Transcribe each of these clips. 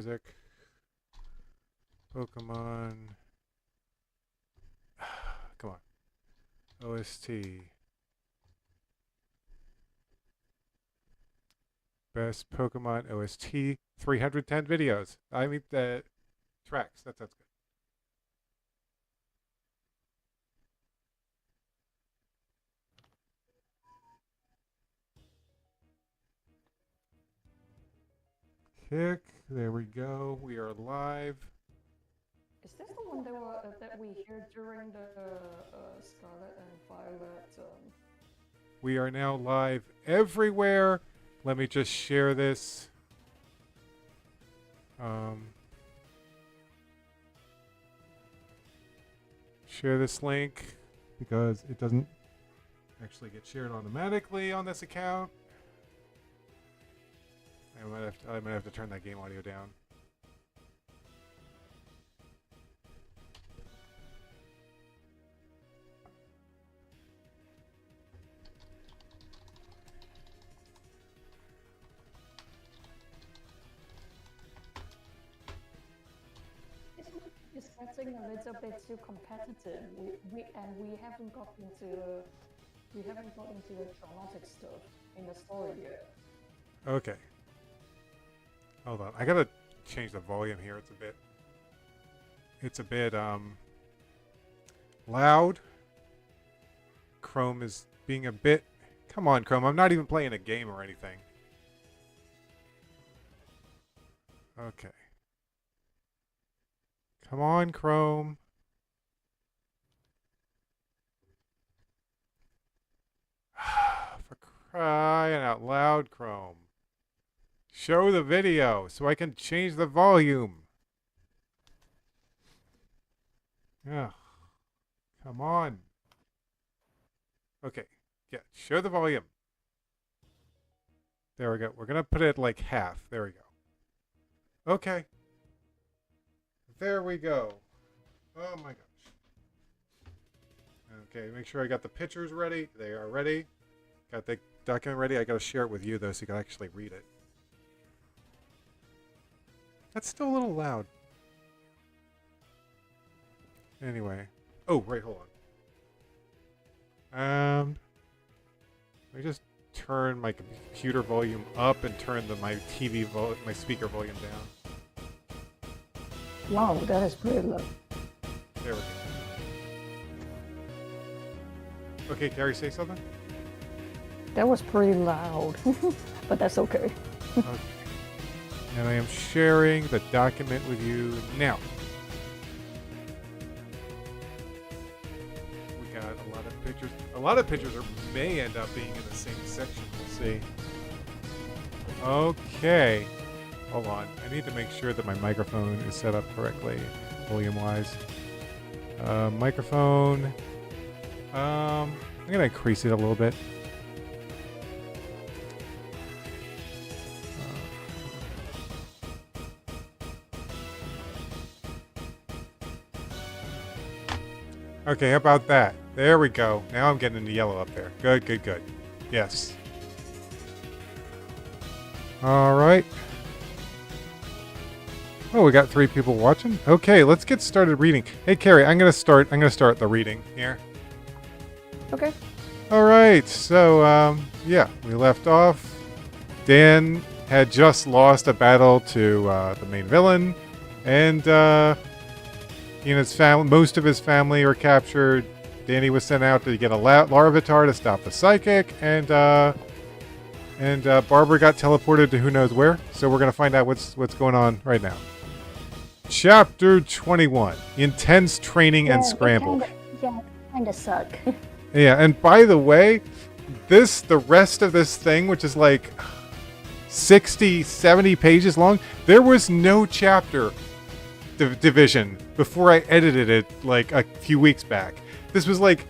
Music. Pokemon. Come on. OST. Best Pokemon OST. 310 videos. I mean, the tracks. That's good. Kick. There we go. We are live. Is this the one that we hear during the Scarlet and Violet? We are now live everywhere. Let me just share this. Share this link because it doesn't actually get shared automatically on this account. I might have to turn that game audio down. It's getting a little bit too competitive. We haven't got into the dramatic stuff in the story yet. Okay. Hold on. I gotta change the volume here. It's a bit loud. Chrome is being a bit. Come on, Chrome. I'm not even playing a game or anything. Okay. Come on, Chrome. For crying out loud, Chrome. Show the video so I can change the volume. Yeah. Come on. Okay. Yeah, show the volume. There we go. We're going to put it like half. There we go. Okay. There we go. Oh my gosh. Okay, make sure I got the pictures ready. They are ready. Got the document ready. I got to share it with you though so you can actually read it. That's still a little loud. Anyway. Oh, right, hold on. Let me just turn my computer volume up and turn my my speaker volume down. Wow, that is pretty low. There we go. Okay, Carrie, say something? That was pretty loud, but that's okay. Okay. And I am sharing the document with you now. We got a lot of pictures. A lot of pictures may end up being in the same section. We'll see. Okay. Hold on. I need to make sure that my microphone is set up correctly, volume-wise. Microphone. I'm going to increase it a little bit. Okay, how about that? There we go. Now I'm getting into yellow up there. Good, good, good. Yes. All right. Oh, we got 3 people watching. Okay, let's get started reading. Hey, Carrie, I'm gonna start the reading here. Okay. All right. So, yeah, we left off. Dan had just lost a battle to the main villain, and his family, most of his family are captured. Danny was sent out to get a Larvitar to stop the psychic, and Barbara got teleported to who knows where. So we're gonna find out what's going on right now. Chapter 21: Intense Training and Scramble. Kind of suck. Yeah, and by the way, the rest of this thing, which is like 60, 70 pages long, there was no chapter division before I edited it like a few weeks back. This was like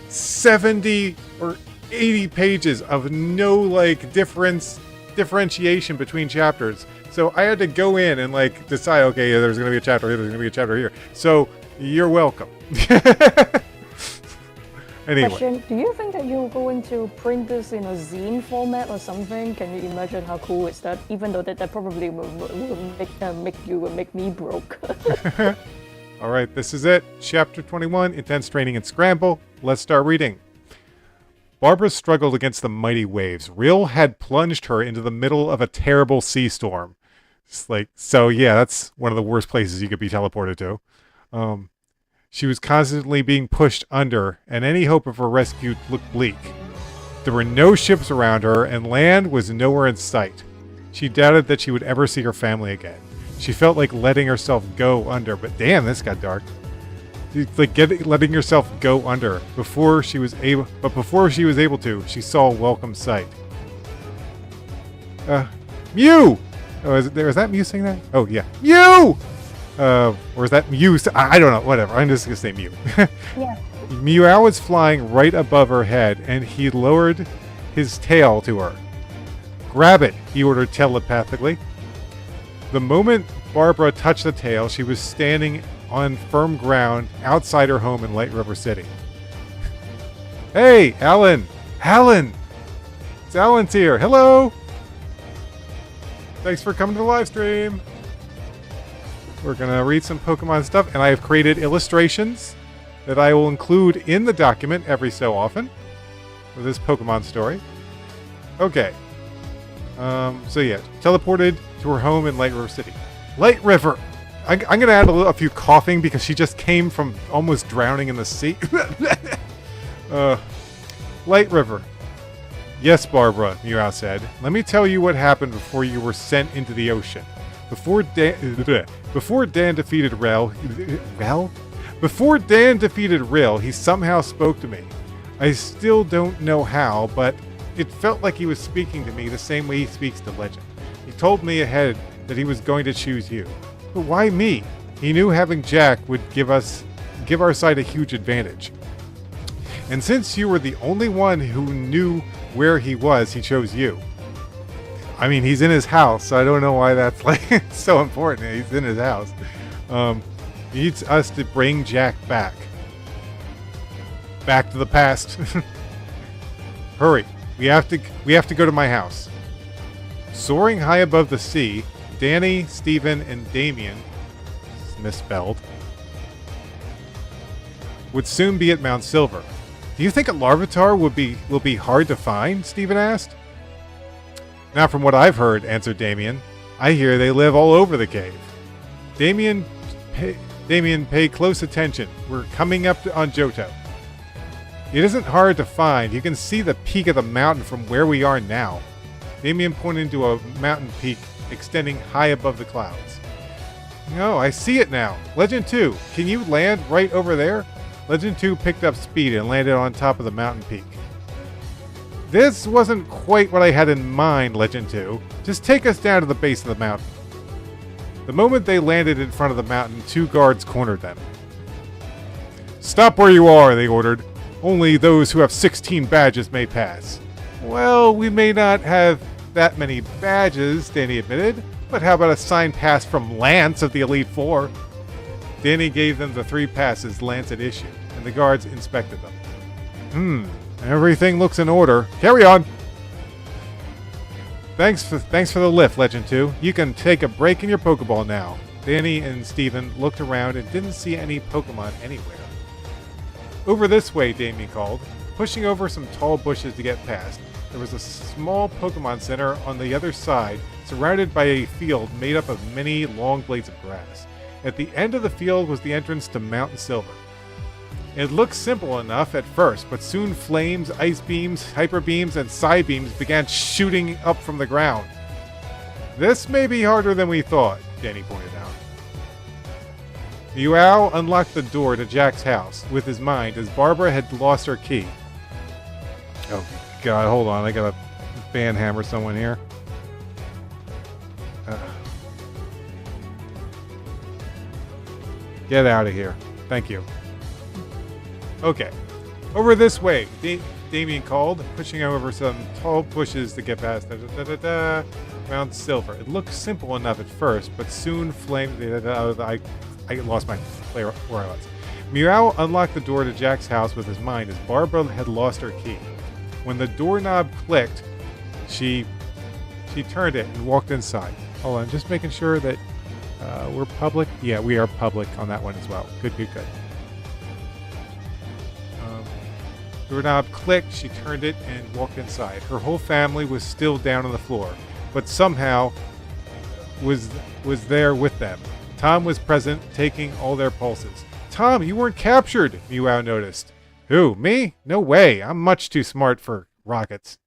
70 or 80 pages of no like differentiation between chapters. So I had to go in and like decide, okay, there's going to be a chapter here, there's going to be a chapter here. So you're welcome. Anyway. Question, do you think that you're going to print this in a zine format or something? Can you imagine how cool is that? Even though that probably will make me broke. All right, this is it. Chapter 21, Intense Training and Scramble. Let's start reading. Barbara struggled against the mighty waves. Rill had plunged her into the middle of a terrible sea storm. So yeah, that's one of the worst places you could be teleported to. She was constantly being pushed under, and any hope of her rescue looked bleak. There were no ships around her, and land was nowhere in sight. She doubted that she would ever see her family again. She felt like letting herself go under, but damn, this got dark. Letting herself go under before she was able to, she saw a welcome sight. Mew! Oh, is that Mew saying that? Oh yeah, Mew! Or is that Mew? I don't know. Whatever. I'm just gonna say Mew. Yeah. Meow was flying right above her head, and he lowered his tail to her. Grab it, he ordered telepathically. The moment Barbara touched the tail, she was standing on firm ground outside her home in Light River City. Hey, Alan! Alan! It's Alan's here. Hello! Thanks for coming to the live stream. We're going to read some Pokemon stuff, and I have created illustrations that I will include in the document every so often for this Pokemon story. Okay. So yeah, teleported to her home in Light River City. Light River! I'm going to add a few coughing because she just came from almost drowning in the sea. Light River. Yes, Barbara, Meow said. Let me tell you what happened before you were sent into the ocean. Before Dan defeated Rill, he somehow spoke to me. I still don't know how, but it felt like he was speaking to me the same way he speaks to Legend. He told me ahead that he was going to choose you. But why me? He knew having Jack would give our side a huge advantage. And since you were the only one who knew where he was, he chose you. I mean, he's in his house, so I don't know why that's like so important. He's in his house. He needs us to bring Jack back. Back to the past. Hurry. We have to go to my house. Soaring high above the sea, Danny, Steven, and Damien, misspelled, would soon be at Mount Silver. Do you think a Larvitar will be hard to find? Steven asked. Not from what I've heard, answered Damien. I hear they live all over the cave. Damien, pay close attention. We're coming up on Johto. It isn't hard to find. You can see the peak of the mountain from where we are now. Damien pointed to a mountain peak extending high above the clouds. No, I see it now. Legend 2, can you land right over there? Legend 2 picked up speed and landed on top of the mountain peak. This wasn't quite what I had in mind, Legend 2. Just take us down to the base of the mountain. The moment they landed in front of the mountain, 2 guards cornered them. Stop where you are, they ordered. Only those who have 16 badges may pass. Well, we may not have that many badges, Danny admitted, but how about a signed pass from Lance of the Elite Four? Danny gave them the 3 passes Lance had issued, and the guards inspected them. Everything looks in order. Carry on! Thanks for the lift, Legend 2. You can take a break in your Pokeball now. Danny and Steven looked around and didn't see any Pokemon anywhere. Over this way, Damien called, pushing over some tall bushes to get past. There was a small Pokemon Center on the other side, surrounded by a field made up of many long blades of grass. At the end of the field was the entrance to Mount Silver. It looked simple enough at first, but soon flames, ice beams, hyper beams, and psi beams began shooting up from the ground. This may be harder than we thought, Danny pointed out. Meow unlocked the door to Jack's house with his mind as Barbara had lost her key. Oh god, hold on, I gotta banhammer someone here. Get out of here. Thank you. Okay. Over this way, Damien called, pushing over some tall bushes to get past Mount Silver. It looked simple enough at first, but soon flamed... I lost my player where I was. Meow unlocked the door to Jack's house with his mind as Barbara had lost her key. When the doorknob clicked, she turned it and walked inside. Hold on, just making sure that we're public. Yeah, we are public on that one as well. Good. Doorknob clicked, she turned it and walked inside. Her whole family was still down on the floor, but somehow was there with them. Tom was present, taking all their pulses. Tom, you weren't captured, Meow noticed. Who, me? No way, I'm much too smart for rockets.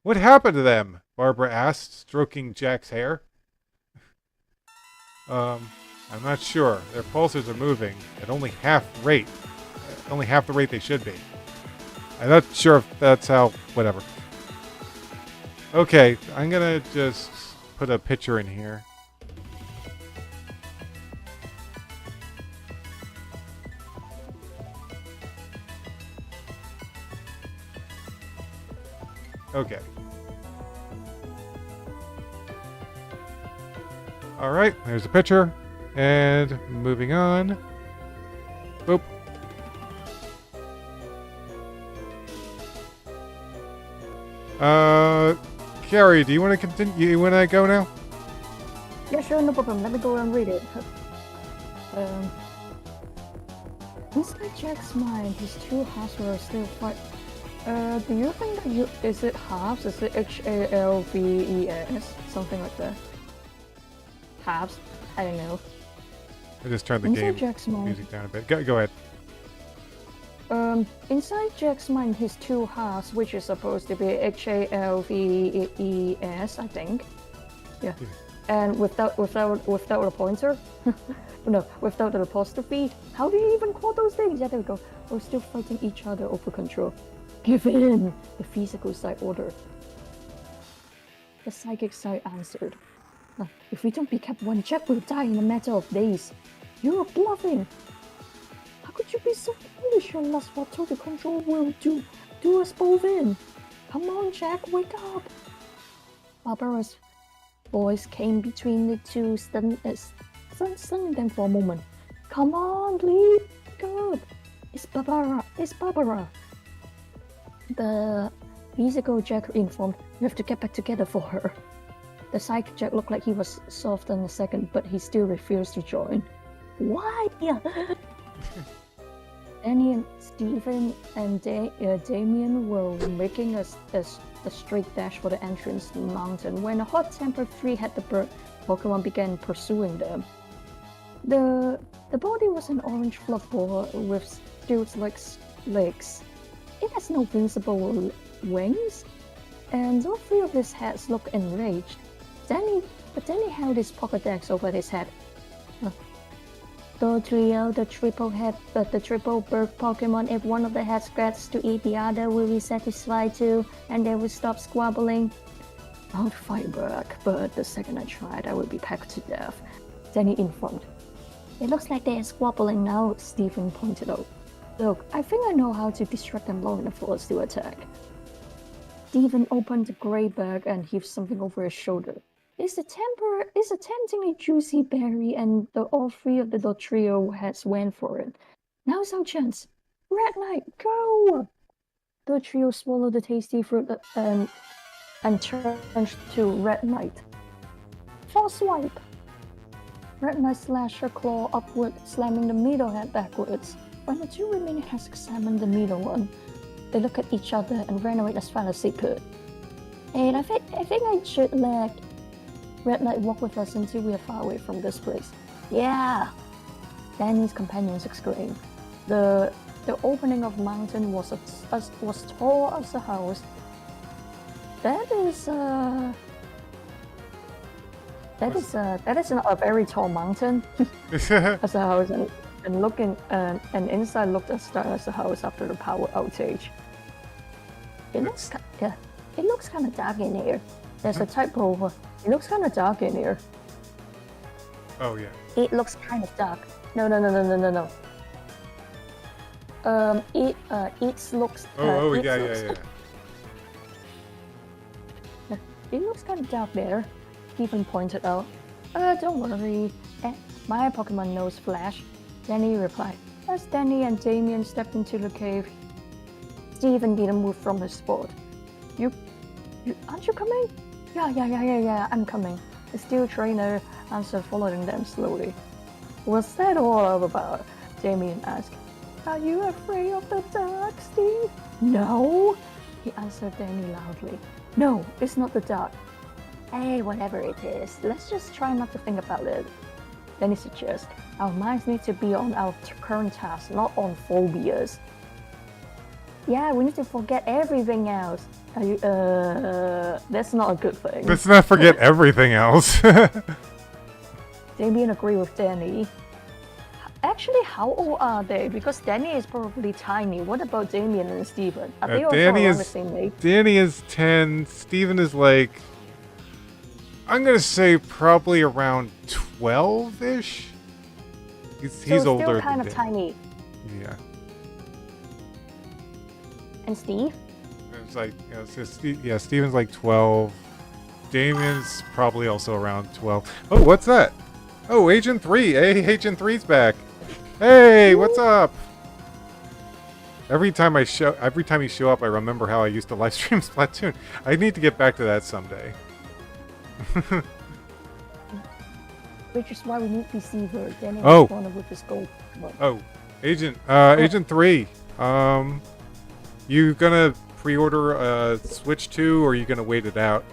What happened to them? Barbara asked, stroking Jack's hair. I'm not sure. Their pulses are moving at only half the rate they should be. I'm not sure if that's how, whatever. Okay, I'm gonna just put a picture in here. Okay. Alright, there's a picture. And moving on. Boop. Carrie, do you want to continue? You want to go now? Yeah, sure, no problem. Let me go and read it. Inside Jack's mind, his two halves were still quite. Do you think that is it halves? Is it HALVES? Something like that. Halves? I don't know. I just turned the Inside game Jack's mind. music down a bit. Go ahead. Inside Jack's mind, his two halves, which is supposed to be HALVES, I think. Yeah. And without a pointer, no, without an apostrophe. How do you even call those things? Yeah, there we go. We're still fighting each other over control. Give in, the physical side ordered. The psychic side answered. If we don't be kept one, Jack will die in a matter of days. You're bluffing. How could you be so foolish? Your lust for total control will do us both in. Come on, Jack, wake up. Barbara's voice came between the two, stunning them for a moment. Come on, please, wake up. It's Barbara. The physical Jack informed, you have to get back together for her. The psychic Jack looked like he was soft in a second, but he still refused to join. Why? Danny and Stephen and Damien were making a straight dash for the entrance to the mountain when a hot-tempered three-headed bird Pokemon began pursuing them. The body was an orange fluff ball with stilt-like legs. It has no visible wings, and all three of his heads looked enraged. Danny held his Pokédex over his head. The trio, the triple bird Pokemon, if one of the heads gets to eat the other, will be satisfied too, and they will stop squabbling. I would fight back, but the second I tried, I would be pecked to death, Danny informed. It looks like they are squabbling now, Stephen pointed out. Look, I think I know how to distract them long enough for us to attack. Stephen opened the grey bag and heaved something over his shoulder. It's a temptingly juicy berry, and all three of the trio heads went for it. Now's our chance. Red Knight, go! The trio swallowed the tasty fruit and turned to Red Knight. Force swipe! Red Knight slashed her claw upward, slamming the middle head backwards. When the two remaining heads examined the middle one, they looked at each other and ran away as fast as they could. Hey, I think I should let Red Knight walk with us until we are far away from this place. Yeah! Danny's companions exclaimed. The opening of the mountain was tall as a house. That is not a very tall mountain as a house, and looking and inside looked as dark as a house after the power outage. It looks kind of dark in here. There's a typo. It looks kind of dark in here. Oh yeah. It looks kind of dark. No. It looks. Yeah. It looks kind of dark there. Stephen pointed out. Don't worry. My Pokemon knows Flash. Danny replied. As Danny and Damien stepped into the cave, Stephen didn't move from his spot. Aren't you coming? Yeah, I'm coming. The steel trainer answered, following them slowly. What's that all about? Damien asked. Are you afraid of the dark, Steve? No, he answered Danny loudly. No, it's not the dark. Hey, whatever it is, let's just try not to think about it. Danny suggested, our minds need to be on our current task, not on phobias. Yeah, we need to forget everything else. That's not a good thing. Let's not forget everything else. Damien agreed with Danny. Actually, how old are they? Because Danny is probably tiny. What about Damien and Stephen? Are they also around the same age? Danny is 10. Stephen is like, I'm gonna say probably around 12-ish. He's older still kind than of Danny. tiny. Yeah. And Steve? It's like, Stephen's like 12. Damien's probably also around 12. Oh, what's that? Oh, Agent 3. Hey, Agent 3's back. Hey, what's up? Every time you show up, I remember how I used to live stream Splatoon. I need to get back to that someday. Which is why we need Deceiver. Danny responded with his gold. Oh, Agent 3. You gonna pre-order Switch 2, or are you gonna wait it out?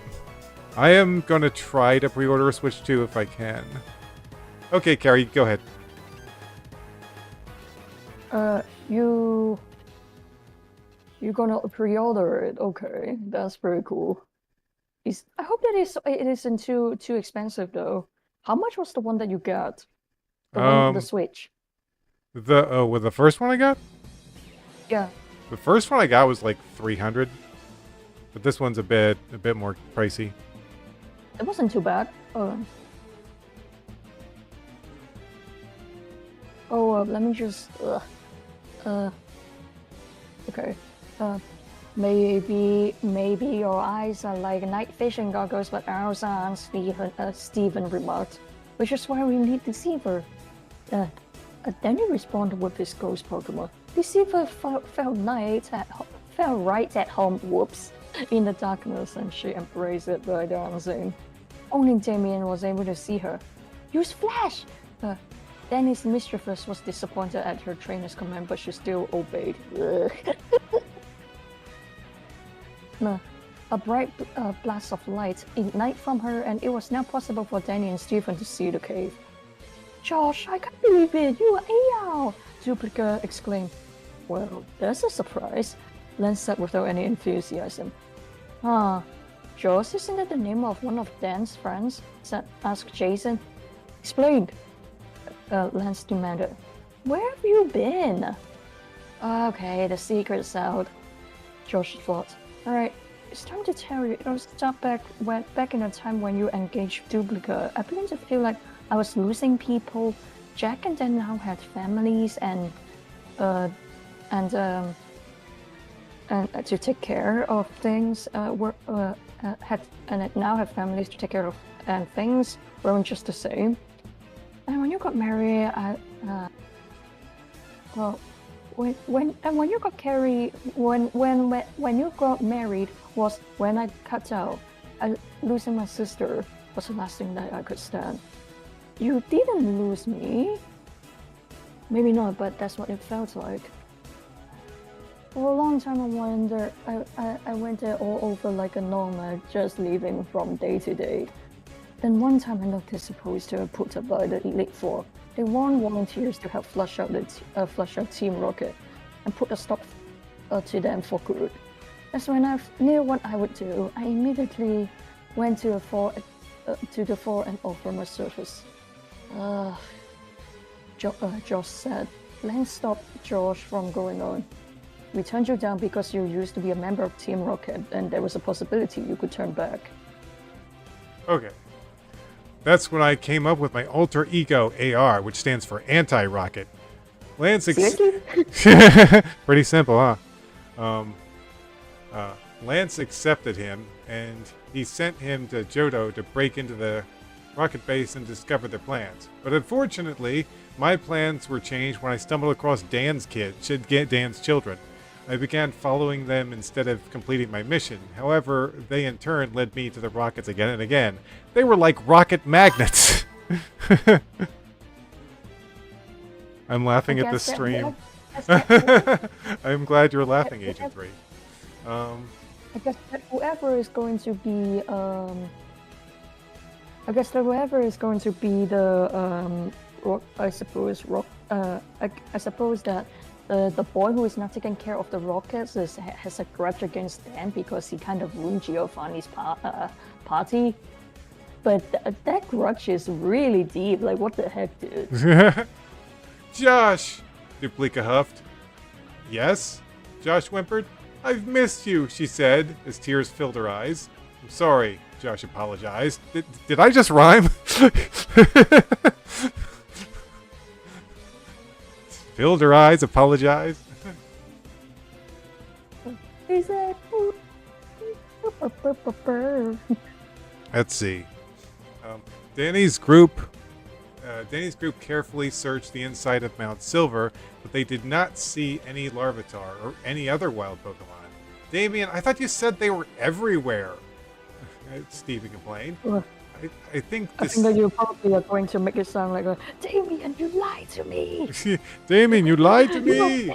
I am gonna try to pre-order a Switch 2 if I can. Okay, Carrie, go ahead. You gonna pre-order it? Okay, that's very cool. I hope that it isn't too expensive though. How much was the one that you got? The one with the Switch. With the first one I got? Yeah. The first one I got was like 300, but this one's a bit more pricey. It wasn't too bad. Let me just. Okay. Maybe your eyes are like night vision goggles, but ours aren't. Stephen remarked. Which is why we need Deceiver. Danny responded with his ghost Pokemon. Deceiver felt right at home. Whoops. In the darkness, and she embraced it by dancing. Only Damien was able to see her. Use Flash! Danny's mischievous was disappointed at her trainer's command, but she still obeyed. A bright blast of light ignited from her, and it was now possible for Danny and Stephen to see the cave. Josh, I can't believe it! You are AL! Duplica exclaimed. Well, that's a surprise, Lance said without any enthusiasm. Josh, isn't that the name of one of Dan's friends? Asked Jason. Explain, Lance demanded. Where have you been? Okay, the secret's out, Josh thought. Alright, it's time to tell you. It was back in a time when you engaged Duplica. I began to feel like I was losing people. Jack and Dan now had families and to take care of things. Now have families to take care of, and things weren't just the same. And when you got married, when you got married was when I cut out. Losing my sister was the last thing that I could stand. You didn't lose me. Maybe not, but that's what it felt like. For a long time, I went there all over like a nomad, just living from day to day. Then one time I noticed a poster put up by the Elite Four. They want volunteers to help flush out Team Rocket and put a stop to them for good. As when I knew what I would do, I immediately went to the fore and offered my service. Josh said. Lance stopped Josh from going on. We turned you down because you used to be a member of Team Rocket, and there was a possibility you could turn back. Okay. That's when I came up with my alter ego, AR, which stands for Anti-Rocket. Lance Pretty simple, huh? Lance accepted him, and he sent him to Johto to break into the rocket base and discover their plans. But unfortunately, my plans were changed when I stumbled across Dan's children. I began following them instead of completing my mission. However, they in turn led me to the rockets again and again. They were like rocket magnets. I'm laughing at the stream. I'm glad you're laughing, Agent 3. I guess that whoever is going to be the I suppose that the boy who is not taking care of the rockets has a grudge against Dan because he kind of ruined Giovanni's party. But that grudge is really deep. Like, what the heck, dude? Josh! Duplica huffed. Yes? Josh whimpered. I've missed you, she said, as tears filled her eyes. I'm sorry, Josh apologized. Did I just rhyme? Filled her eyes, apologized. He said, let's see. Danny's group carefully searched the inside of Mount Silver, but they did not see any Larvitar or any other wild Pokemon. Damien, I thought you said they were everywhere. Steven complained. I think that you probably are going to make it sound like a Damien, you lied to me. Damien, you lied to me.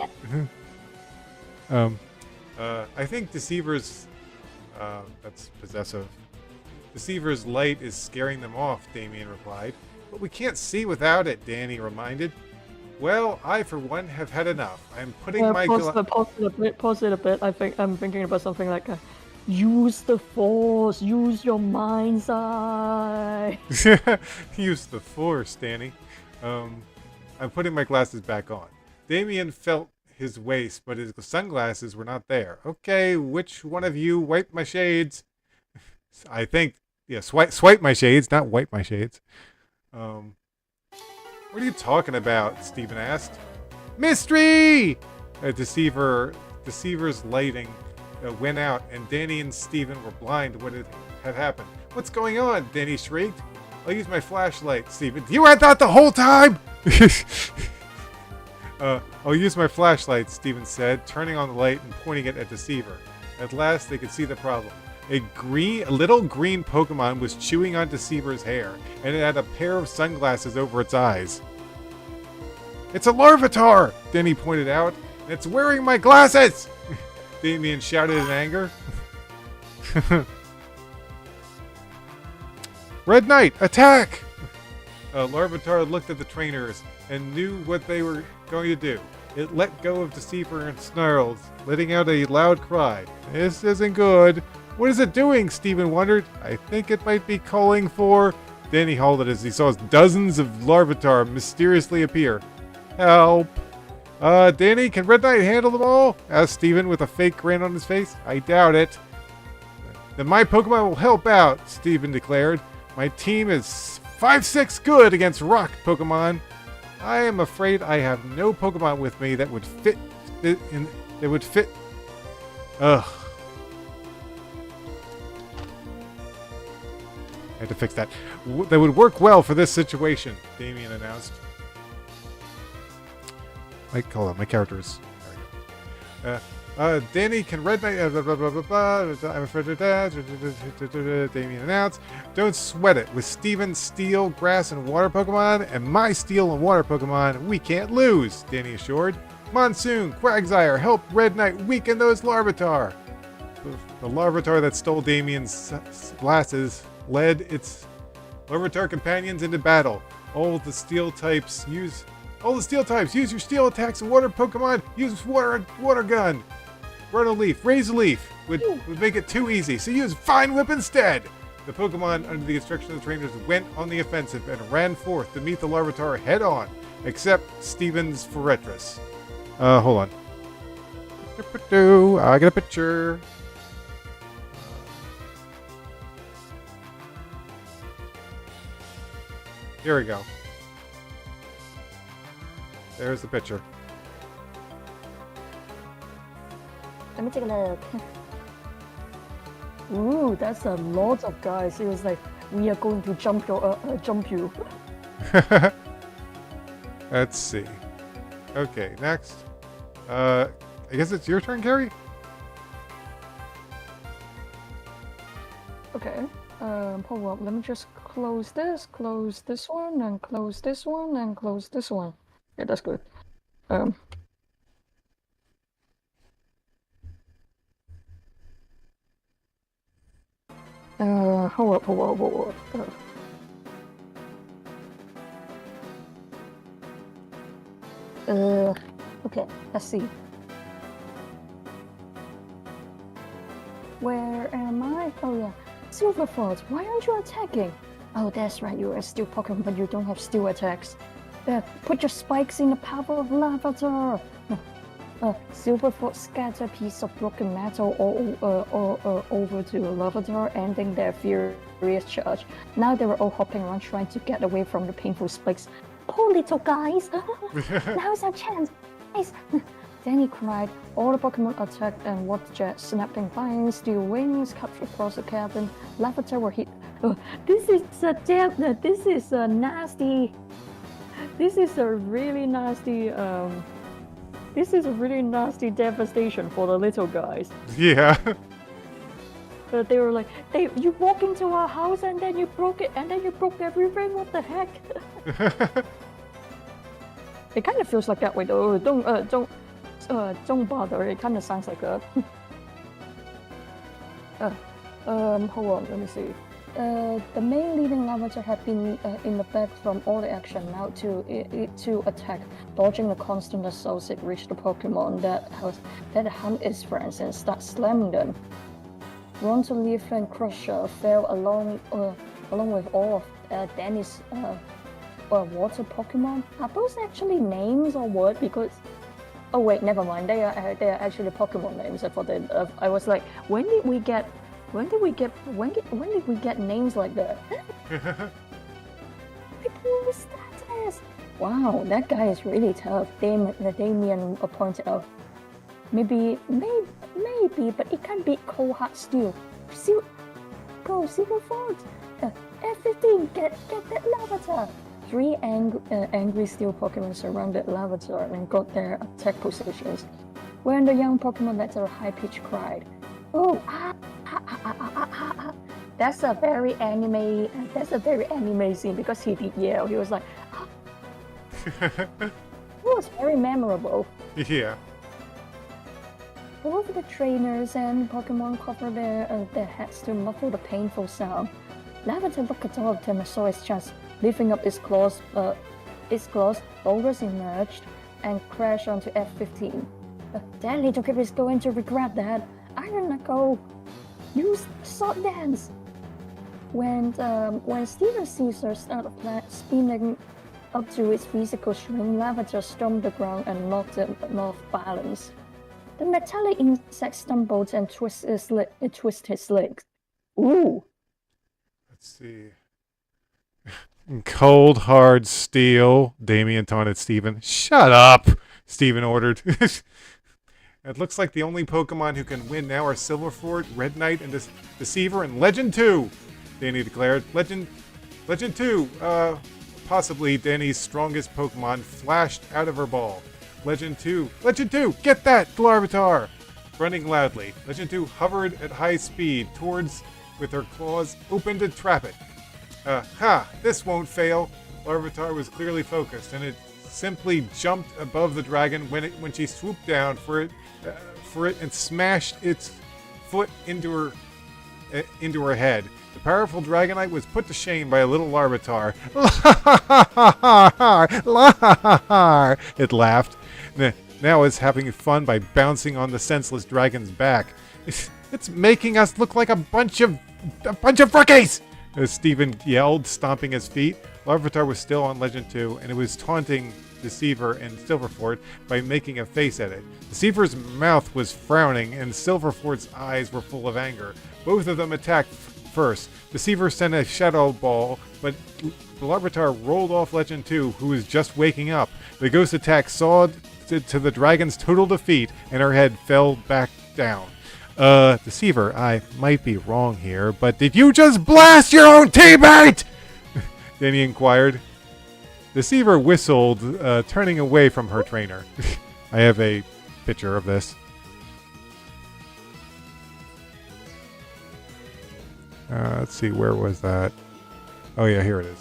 I think Deceiver's that's possessive. Deceiver's light is scaring them off, Damien replied. But we can't see without it, Danny reminded. Well, I for one have had enough. I'm putting my pause it a bit. I'm thinking about something like use the force, use your mind's eye. Use the force, Danny. I'm putting my glasses back on. Damien felt his waist, but his sunglasses were not there. Okay, which one of you wiped my shades? I think, yeah, swipe my shades, not wipe my shades. What are you talking about? Steven asked. Mystery! Deceiver's lighting went out, and Danny and Steven were blind to what had happened. What's going on? Danny shrieked. I'll use my flashlight, Steven. You had that the whole time? I'll use my flashlight, Steven said, turning on the light and pointing it at Deceiver. At last, they could see the problem. A little green Pokemon was chewing on Deceiver's hair, and it had a pair of sunglasses over its eyes. It's a Larvitar, Danny pointed out, and it's wearing my glasses! Damien shouted in anger. Red Knight, attack! Larvitar looked at the trainers and knew what they were going to do. It let go of Deceiver and snarled, letting out a loud cry. This isn't good. What is it doing? Steven wondered. I think it might be calling for... Danny halted as he saw dozens of Larvitar mysteriously appear. Help! Danny, can Red Knight handle them all? Asked Steven with a fake grin on his face. I doubt it. Then my Pokemon will help out, Steven declared. My team is 5-6 good against rock Pokemon. I am afraid I have no Pokemon with me that would fit in. That would fit. Ugh. I had to fix that. That would work well for this situation, Damien announced. Hold on, my characters. There we go. Danny, can Red Knight... blah, blah, blah, blah, blah. I'm afraid of that. Damien announced. Don't sweat it. With Steven's Steel, Grass, and Water Pokemon, and my Steel and Water Pokemon, we can't lose, Danny assured. Monsoon, Quagsire, help Red Knight weaken those Larvitar. The Larvitar that stole Damien's glasses led its Larvitar companions into battle. All the steel types, use your steel attacks and water Pokemon. Use water gun. Run a leaf, raise a leaf would make it too easy, so use Vine Whip instead. The Pokemon, under the instruction of the trainers, went on the offensive and ran forth to meet the Larvitar head on, except Steven's Forretress. Hold on. I got a picture. Here we go. There's the picture. Let me take a look. Ooh, that's a lot of guys. It was like We are going to jump you. Let's see. Okay, next. I guess it's your turn, Carrie? Okay. Hold up. Let me just close this one, and close this one, and close this one. Yeah, that's good. Hold up. Okay, let's see. Where am I? Oh yeah, Silverfoot, why aren't you attacking? Oh, that's right, you're a steel Pokemon, but you don't have steel attacks. Put your spikes in the power of Lavatar! Silverfoot scatter a piece of broken metal over to Lavatar, ending their furious charge. Now they were all hopping around trying to get away from the painful spikes. Poor little guys! Now's our chance! Guys! Danny cried. All the Pokemon attacked and Waterjet, snapping flying steel wings, cut across the cabin. Lavatar were hit. This is a nasty. This is a really nasty. This is a really nasty devastation for the little guys. Yeah. They were like, you walk into our house and then you broke it, and then you broke everything. What the heck? It kind of feels like that way though. Don't bother. It kind of sounds like that. Hold on. Let me see. The main leading Lavatar had been in the back from all the action. Now to attack, dodging the constant assaults, it reached the Pokemon that hunt its friends and start slamming them. Rontolief and Crusher fell along with all of Danny's water Pokemon. Are those actually names or what? Because oh wait, never mind. They are actually Pokemon names. I was like, when did we get names like that? People status. Wow, that guy is really tough. Damien pointed out. Maybe, but it can beat Cold Heart Steel. Go Silverfoot. F15, get that Lavatar. 3 angry steel Pokemon surrounded Lavatar and got their attack positions. When the young Pokemon let out a high-pitched cry. Oh, That's a very anime scene because he did yell. He was like, It was very memorable. Yeah. Both the trainers and Pokemon covered their heads to muffle the painful sound. Lavatar looked at all of them and saw its chance. Lifting up its claws, Bulbous emerged and crashed onto F15. That little kid is going to regret that. Iron Knuckle, use Sword Dance. When Steven Caesar started spinning up to its physical swing, Lavatar stomped the ground and knocked it off balance. The metallic insect stumbled and twisted his legs. Ooh! Let's see. Cold, hard steel. Damien taunted Steven. Shut up! Steven ordered. It looks like the only Pokemon who can win now are Silverfoot, Red Knight, and Deceiver, and Legend 2! Danny declared. Legend 2! Possibly Danny's strongest Pokemon flashed out of her ball. Legend 2! Get that, Larvitar! Running loudly, Legend 2 hovered at high speed with her claws open to trap it. This won't fail. Larvitar was clearly focused, and it simply jumped above the dragon when she swooped down for it and smashed its foot into her head. The powerful Dragonite was put to shame by a little Larvitar. It laughed. Now it's having fun by bouncing on the senseless dragon's back. It's making us look like a bunch of rookies! As Steven yelled, stomping his feet. Larvitar was still on Legend 2, and it was taunting Deceiver and Silverfoot by making a face at it. Deceiver's mouth was frowning, and Silverfort's eyes were full of anger. Both of them attacked first. Deceiver sent a shadow ball, but Larvitar rolled off Legend 2, who was just waking up. The ghost attack sawed to the dragon's total defeat, and her head fell back down. Deceiver, I might be wrong here, but did you just blast your own teammate? Danny inquired. Deceiver whistled, turning away from her trainer. I have a picture of this. Let's see, where was that? Oh yeah, here it is.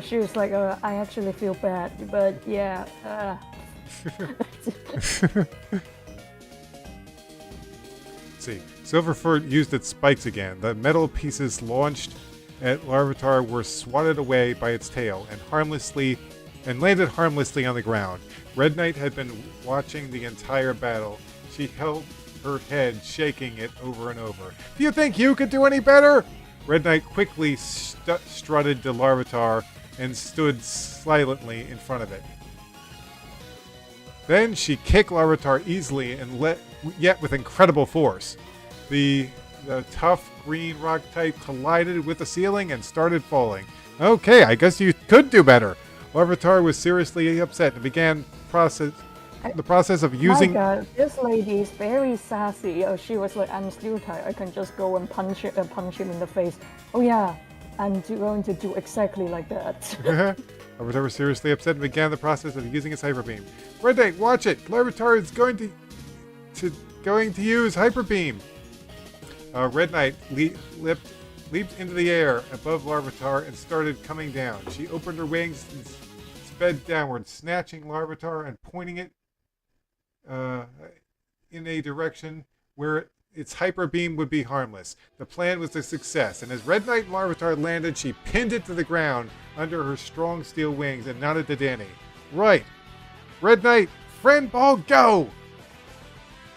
She was like, I actually feel bad, but yeah. See, Silverfoot used its spikes again. The metal pieces launched at Larvitar were swatted away by its tail and landed harmlessly on the ground. Red Knight had been watching the entire battle. She held her head, shaking it over and over. Do you think you could do any better? Red Knight quickly strutted to Larvitar and stood silently in front of it. Then she kicked Larvitar easily and yet with incredible force. The tough green rock type collided with the ceiling and started falling. Okay, I guess you could do better. Larvitar was seriously upset and began the process of using... My God, this lady is very sassy. She was like, I'm still tired. I can just go and punch him in the face. Oh yeah, I'm going to do exactly like that. Larvitar was seriously upset and began the process of using its Hyper Beam. Red Knight, watch it! Larvitar is going to use Hyper Beam. Red Knight leaped into the air above Larvitar and started coming down. She opened her wings and sped downward, snatching Larvitar and pointing it in a direction where its Hyper Beam would be harmless. The plan was a success, and as Red Knight and Larvitar landed, she pinned it to the ground under her strong steel wings and nodded to Danny. Right. Red Knight, friend ball, go!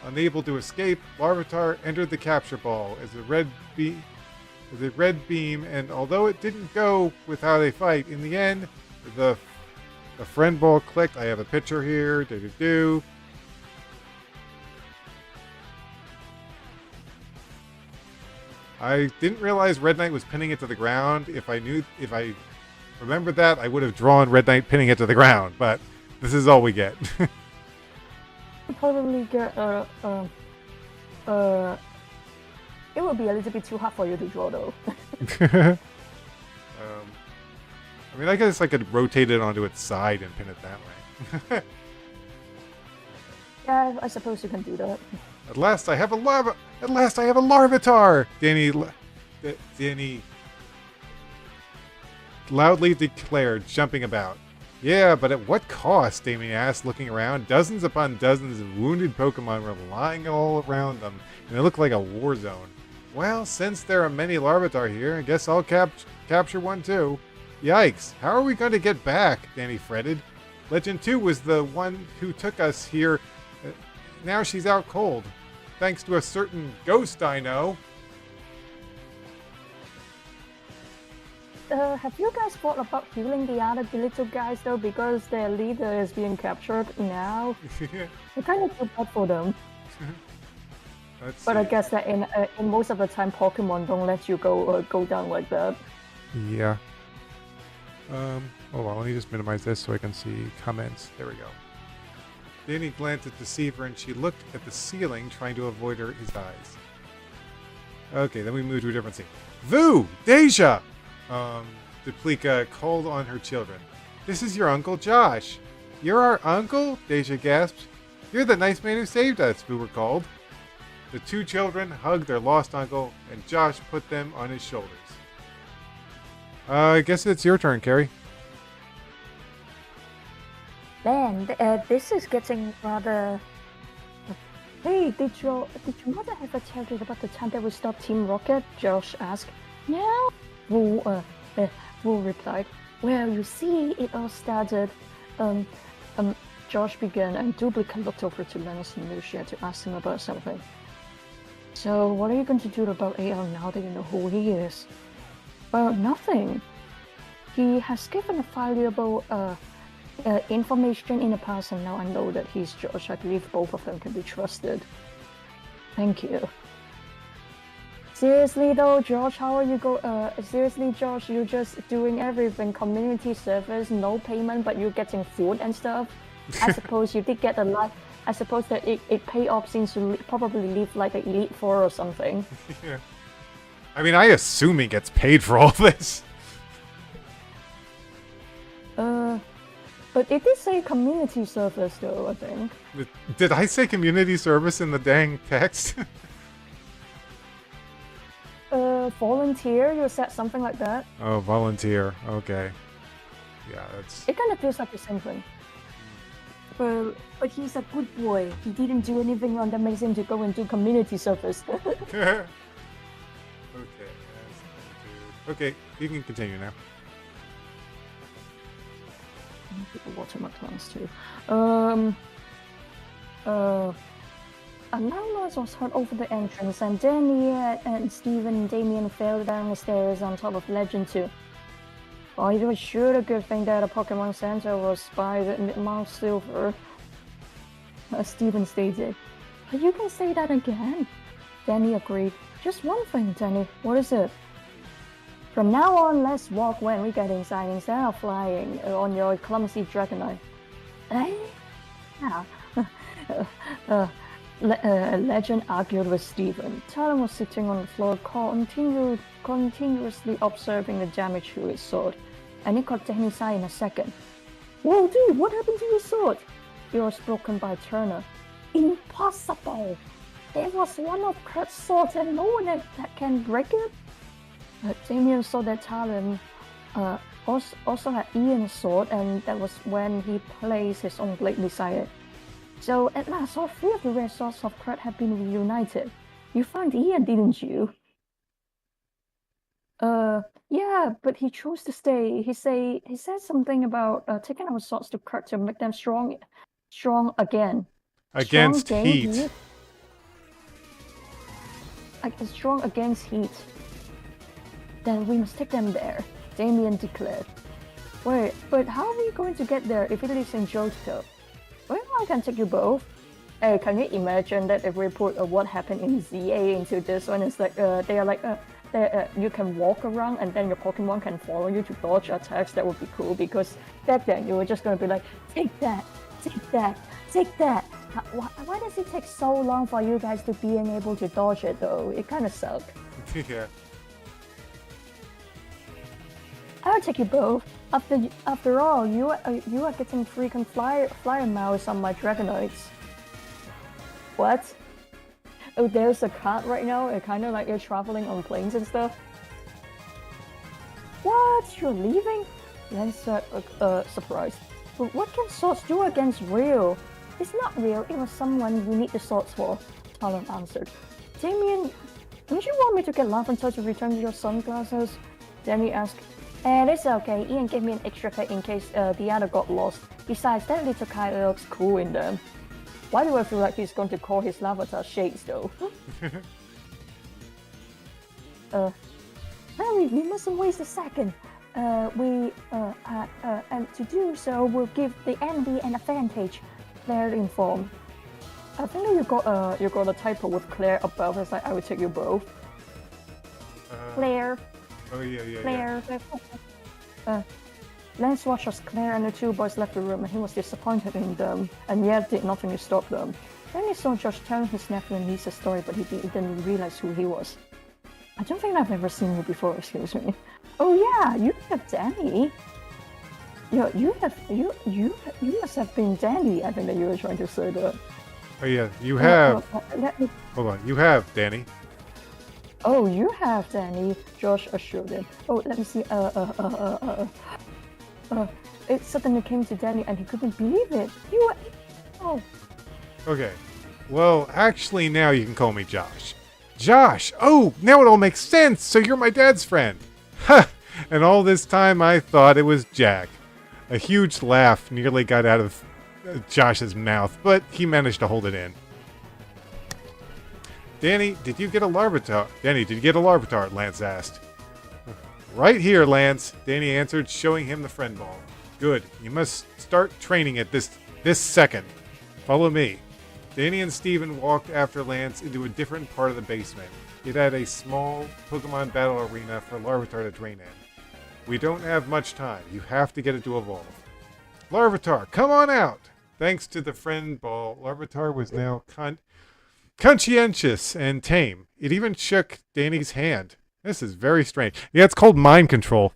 Unable to escape, Larvitar entered the capture ball as a red beam, and although it didn't go without a fight, in the end, the friend ball clicked. I have a picture here. I didn't realize Red Knight was pinning it to the ground. If I remembered that, I would have drawn Red Knight pinning it to the ground, but this is all we get. Probably get it would be a little bit too hard for you to draw though. I mean, I guess I could rotate it onto its side and pin it that way. Yeah, I suppose you can do that. At last I have a Larvitar! Danny loudly declared, jumping about. Yeah, but at what cost? Damien asked, looking around. Dozens upon dozens of wounded Pokemon were lying all around them, and it looked like a war zone. Well, since there are many Larvitar here, I guess I'll capture one too. Yikes, how are we going to get back? Danny fretted. Legend 2 was the one who took us here. Now she's out cold. Thanks to a certain ghost I know. Have you guys thought about healing the other little guys though? Because their leader is being captured now. I kind of feel bad for them. But I guess that in most of the time, Pokemon don't let you go down like that. Yeah. Hold on, let me just minimize this so I can see comments. There we go. Danny glanced at Deceiver and she looked at the ceiling, trying to avoid his eyes. Okay, then we move to a different scene. Vu! Deja! Duplica called on her children. This is your Uncle Josh. You're our uncle? Deja gasped. You're the nice man who saved us, Vu recalled. The two children hugged their lost uncle, and Josh put them on his shoulders. I guess it's your turn, Carrie. Man, this is getting rather... Hey, did your mother ever tell you about the time that we stopped Team Rocket? Josh asked. No. Wu replied. Well, you see, it all started... Josh began, and Duplica looked over to Lennox and Lucia to ask him about something. So, what are you going to do about AL now that you know who he is? Well, nothing. He has given a valuable information in the past, and now I know that he's Josh. I believe both of them can be trusted. Thank you. Seriously though, Josh, how are you seriously, Josh, you're just doing everything, community service, no payment, but you're getting food and stuff? I suppose you did get a lot. I suppose that it paid off since you probably live like an Elite Four or something. Yeah. I mean, I assume he gets paid for all this. But it did say community service though, I think. Did I say community service in the dang text? Volunteer, you said something like that. Oh, volunteer. Okay. Yeah, that's... It kind of feels like the same thing. But he's a good boy. He didn't do anything wrong that makes him to go and do community service. Okay. Okay, you can continue now. People water my plants too. A loud noise was heard over the entrance, and Danny and Stephen and Damien fell down the stairs on top of Legend 2. Oh, it was sure a good thing that a Pokemon Center was by the Mount Silver, Stephen stated. But you can say that again. Danny agreed. Just one thing, Danny. What is it? From now on, let's walk when we get inside instead of flying on your clumsy Dragonite. Eh? Yeah. Legend argued with Stephen. Talon was sitting on the floor, continuously observing the damage to his sword, and it caught Danny's eye in a second. Whoa, dude, what happened to your sword? It was broken by Turner. Impossible! It was one of Kurt's swords, and no one that can break it. Damien saw that Talon also had Ian's sword, and that was when he placed his own blade beside it. So at last, all three of the rare swords of Kurt had been reunited. You found Ian, didn't you? Yeah, but he chose to stay. He said something about taking our swords to Kurt to make them strong again. Against heat. Strong against heat. Then we must take them there, Damien declared. Wait, but how are we going to get there if it is in Johto? Well, I can take you both. Can you imagine that if we put what happened in ZA into this one? It's like they are like you can walk around and then your Pokemon can follow you to dodge attacks. That would be cool, because back then you were just gonna be like, take that, take that, take that. Why does it take so long for you guys to being able to dodge it though? It kind of sucks. Yeah. I'll take you both. After all, you are getting freaking flyer miles on my Dragonites. What? Oh, there's a cart right now. It kind of like you're traveling on planes and stuff. What? You're leaving? Lance said, surprised. But what can swords do against real? It's not real. It was someone you need the swords for. Talon answered. Damien, don't you want me to get Lavender to return your sunglasses? Danny asked. And it's okay, Ian gave me an extra pair in case the other got lost. Besides, that little guy looks cool in them. Why do I feel like he's going to call his Lavatar Shades though? Harry, we mustn't waste a second. And to do so, we'll give the enemy an advantage. Claire informed. I think you got a typo with Claire above. It's like, I will take you both. Claire. Oh, yeah. Claire. Lance watched as Claire and the two boys left the room, and he was disappointed in them, and yet did nothing to stop them. Then he saw Josh telling his nephew and niece a story, but he didn't realize who he was. I don't think I've ever seen you before, excuse me. Oh yeah, you have Danny. You must have been Danny. I think that you were trying to say that. Oh yeah, you have. Hold on, you have Danny. Oh, you have Danny, Josh assured him. Oh, let me see. It suddenly came to Danny and he couldn't believe it. You were... Oh. Okay. Well, actually, now you can call me Josh. Josh! Oh, now it all makes sense! So you're my dad's friend! Ha! And all this time I thought it was Jack. A huge laugh nearly got out of Josh's mouth, but he managed to hold it in. Danny, did you get a Larvitar? Danny, did you get a Larvitar? Lance asked. Right here, Lance, Danny answered, showing him the friend ball. Good. You must start training it this second. Follow me. Danny and Steven walked after Lance into a different part of the basement. It had a small Pokemon battle arena for Larvitar to train in. We don't have much time. You have to get it to evolve. Larvitar, come on out! Thanks to the friend ball, Larvitar was now conscientious and tame. It even shook Danny's hand. This is very strange. Yeah, it's called mind control.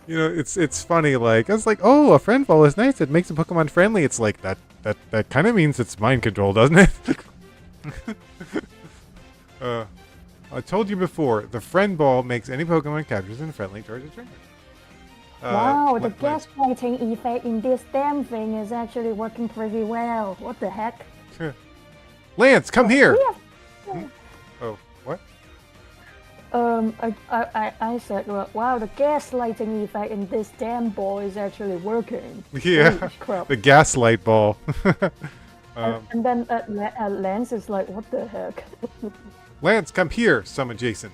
It's funny. Like I was like, oh, a friend ball is nice. It makes a Pokemon friendly. It's like that kind of means it's mind control, doesn't it? I told you before, the friend ball makes any Pokemon captures in friendly towards its trainer. Wow, the gaslighting effect in this damn thing is actually working pretty well. What the heck? Lance, come here! Yeah. Oh, what? I said, well, wow, the gaslighting effect in this damn ball is actually working. Yeah, the gaslight ball. And then Lance is like, what the heck? Lance, come here, summoned Jason.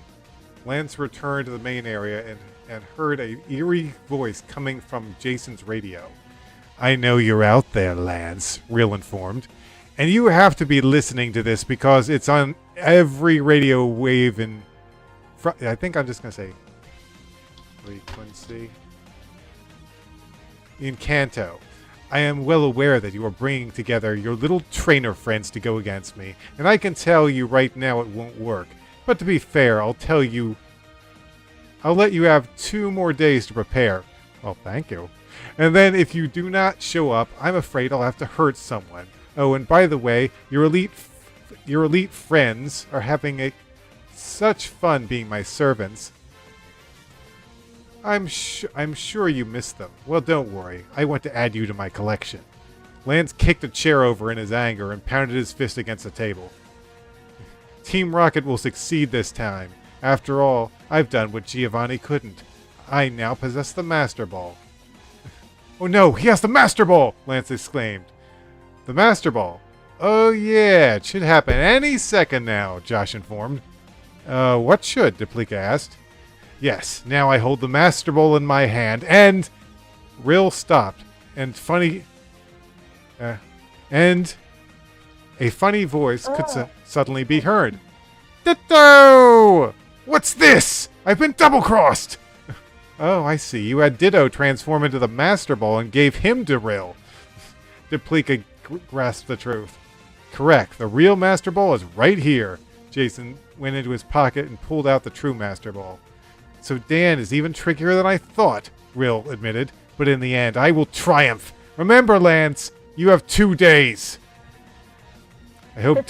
Lance returned to the main area and heard an eerie voice coming from Jason's radio. I know you're out there, Lance, Real informed. And you have to be listening to this because it's on every radio wave in... I think I'm just going to say... frequency. In Kanto. I am well aware that you are bringing together your little trainer friends to go against me. And I can tell you right now it won't work. But to be fair, I'll let you have 2 more days to prepare. Oh, thank you. And then if you do not show up, I'm afraid I'll have to hurt someone. Oh, and by the way, your elite friends are having such fun being my servants. I'm sure you missed them. Well, don't worry. I want to add you to my collection. Lance kicked a chair over in his anger and pounded his fist against the table. Team Rocket will succeed this time. After all, I've done what Giovanni couldn't. I now possess the Master Ball. Oh no, he has the Master Ball! Lance exclaimed. The Master Ball? Oh yeah, it should happen any second now, Josh informed. What should? Duplica asked. Yes, now I hold the Master Ball in my hand, and... Rill stopped, and a funny voice could suddenly be heard. Ditto! What's this? I've been double-crossed! Oh, I see. You had Ditto transform into the Master Ball and gave him to Rill. Duplica grasped the truth. Correct. The real Master Ball is right here. Jason went into his pocket and pulled out the true Master Ball. So Dan is even trickier than I thought, Rill admitted. But in the end, I will triumph. Remember, Lance, you have 2 days. I hope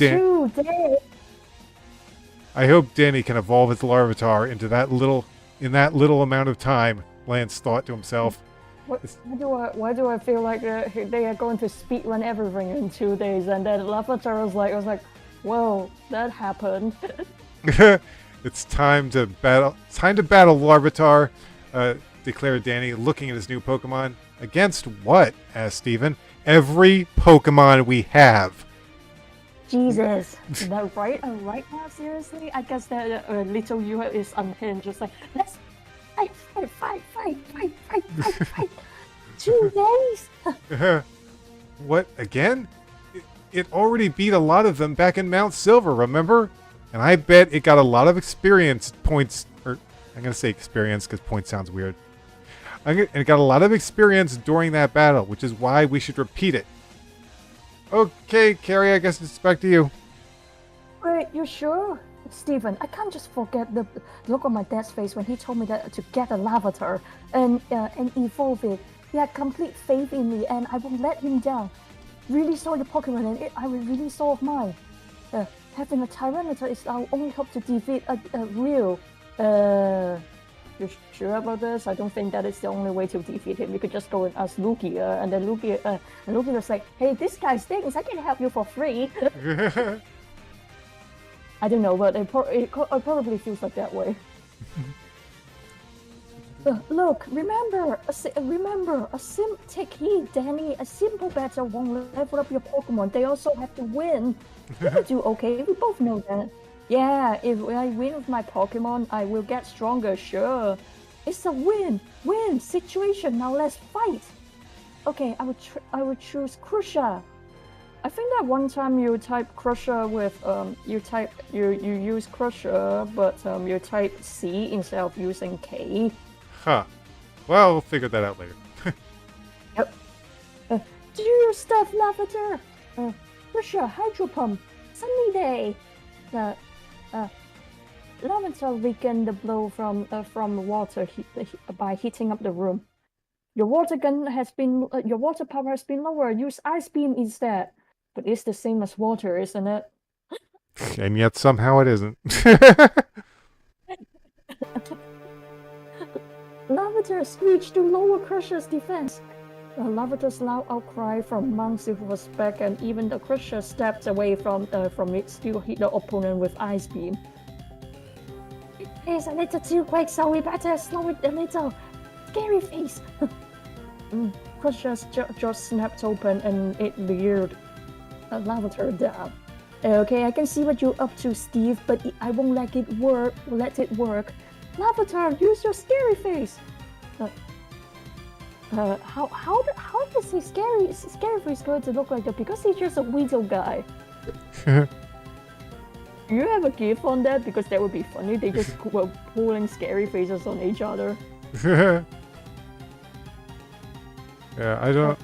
Danny can evolve his Larvitar into in that little amount of time, Lance thought to himself. Why do I feel like they are going to speedrun everything in 2 days? And then Larvitar was like, whoa, that happened. It's time to battle. It's time to battle, Larvitar, declared Danny, looking at his new Pokemon. Against what? Asked Steven. Every Pokemon we have. Jesus. Is that right? Right now, seriously? I guess that little you is unhinged. Just like, let's fight. 2 days? What, again? It already beat a lot of them back in Mount Silver, remember? And I bet it got a lot of experience points, or I'm going to say experience because point sounds weird. And it got a lot of experience during that battle, which is why we should repeat it. Okay, Carrie, I guess it's back to you. Wait, you sure? Steven, I can't just forget the look on my dad's face when he told me that to get a Larvitar and evolve it. He had complete faith in me and I won't let him down. Really saw your Pokemon and I will really solve mine. Having a Tyranitar is our only hope to defeat a real. You sure about this? I don't think that is the only way to defeat him. You could just go and ask Lugia, and then Lugia was like, hey, this guy stinks, I can help you for free. I don't know, but it probably feels like that way. Look, take heed, Danny. A simple battle won't level up your Pokemon. They also have to win. You can do okay, we both know that. Yeah, if I win with my Pokemon, I will get stronger, sure. It's a win situation, now let's fight. Okay, I would choose Crusher. I think that one time you type Crusher with, you use Crusher, but you type C instead of using K. Huh. Well, we'll figure that out later. Do your stuff, Lavater! Crusher, Hydro Pump, Sunny Day! Lavater weakened the blow from water by heating up the room. Your water power has been lowered. Use Ice Beam instead. But it's the same as water, isn't it? And yet somehow it isn't. Lavater screeched to lower Crusher's defense. Lavater's loud outcry from monks was back, and even the Crusher stepped away from it, still hit the opponent with Ice Beam. It is a little too quick, so we better slow it a little. Scary face. Crusher's jaw snapped open and it leered Lavater down. Okay, I can see what you're up to, Steve, but I won't let it work. Lavater, use your scary face. How does his scary face going to look like that? Because he's just a weasel guy. You have a gift on that? Because that would be funny. They just were pulling scary faces on each other. Yeah, I don't.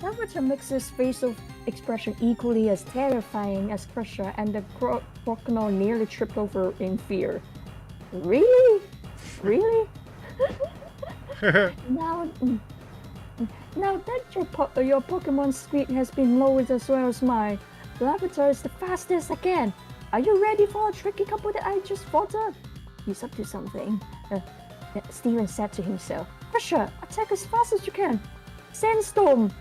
Lavater makes his facial expression equally as terrifying as Crusher, and the crocodile nearly tripped over in fear. Really? Really? Now that your Pokemon speed has been lowered as well as mine, Lavater is the fastest again. Are you ready for a tricky couple that I just fought up? He's up to something. Steven said to himself. Crusher, attack as fast as you can. Sandstorm!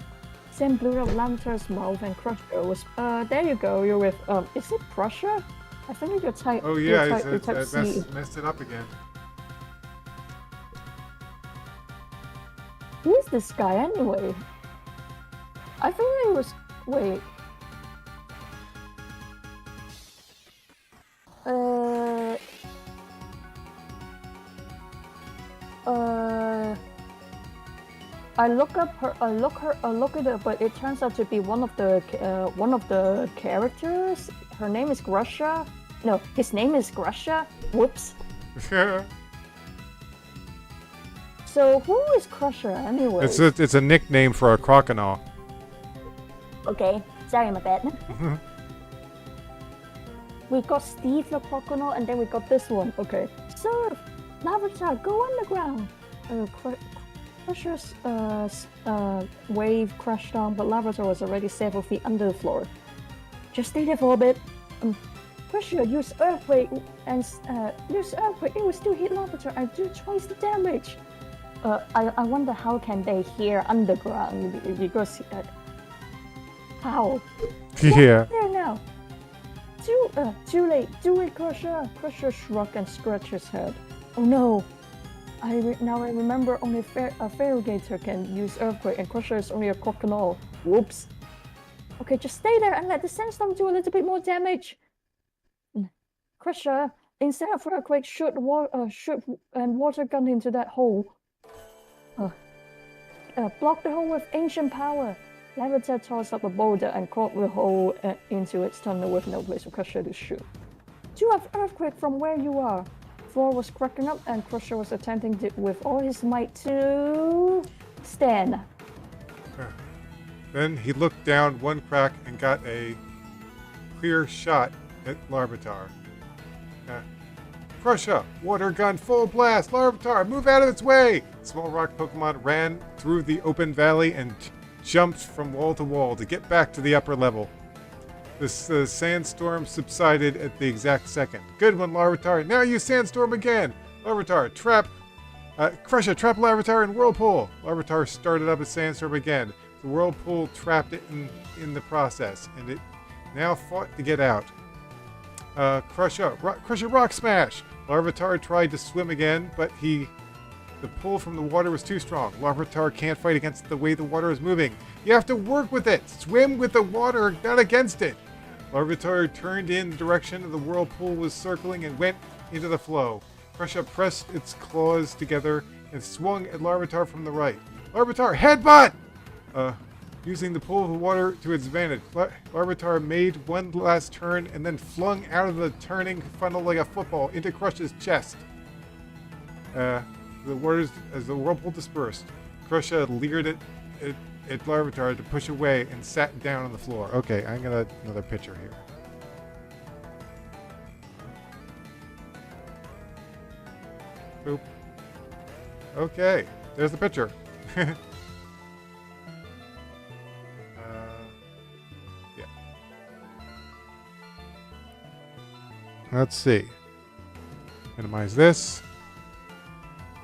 Sand blew out Lavater's mouth and Crusher was... there you go, you're with... is it Crusher? I think you're type... Oh yeah, you're type C. Messed it up again. Who is this guy anyway? I think it was... Wait. I look at it, but it turns out to be one of the characters. Her name is Grusha. No, his name is Grusha. Whoops. So who is Crusher anyway? It's a nickname for a crocodile. Okay, sorry, my bad. We got Steve the crocodile, and then we got this one. Okay. Surf! Lavater, go underground! Crusher's wave crashed down, but Lavater was already several feet under the floor. Just stay there for a bit. Crusher, use Earthquake, and it will still hit Lavater and do twice the damage. I wonder how can they hear underground, because... how? Yeah. There now. Too late. Do it, Crusher. Crusher shrugged and scratched his head. Oh no. Now I remember only a Ferrogator can use Earthquake, and Crusher is only a crocodile. Whoops. Okay, just stay there and let the Sandstorm do a little bit more damage. Crusher, instead of Earthquake, shoot and water gun into that hole. Block the hole with Ancient Power. Lavater tossed up a boulder and caught the hole into its tunnel with no place for Crusher to shoot. Do have Earthquake from where you are. Floor was cracking up and Crusher was attempting with all his might to... stand. Then he looked down one crack and got a clear shot at Larvitar. Crusher, water gun full blast! Larvitar, move out of its way! Small rock Pokemon ran through the open valley and jumped from wall to wall to get back to the upper level. The sandstorm subsided at the exact second. Good one, Larvitar. Now you sandstorm again! Larvitar, Crusher, trap Larvitar in Whirlpool! Larvitar started up a sandstorm again. The Whirlpool trapped it in the process, and it now fought to get out. Crusher, Rock Smash! Larvitar tried to swim again, but the pull from the water was too strong. Larvitar can't fight against the way the water is moving. You have to work with it! Swim with the water, not against it! Larvitar turned in the direction of the whirlpool was circling and went into the flow. Crusher pressed its claws together and swung at Larvitar from the right. Larvitar, headbutt! Using the pull of the water to its advantage, Larvitar made one last turn and then flung out of the turning funnel like a football into Crusher's chest. The as the whirlpool dispersed, Crusha leered at Larvitar to push away and sat down on the floor. Okay, I got another picture here. Boop. Okay, there's the picture. Yeah. Let's see. Minimize this.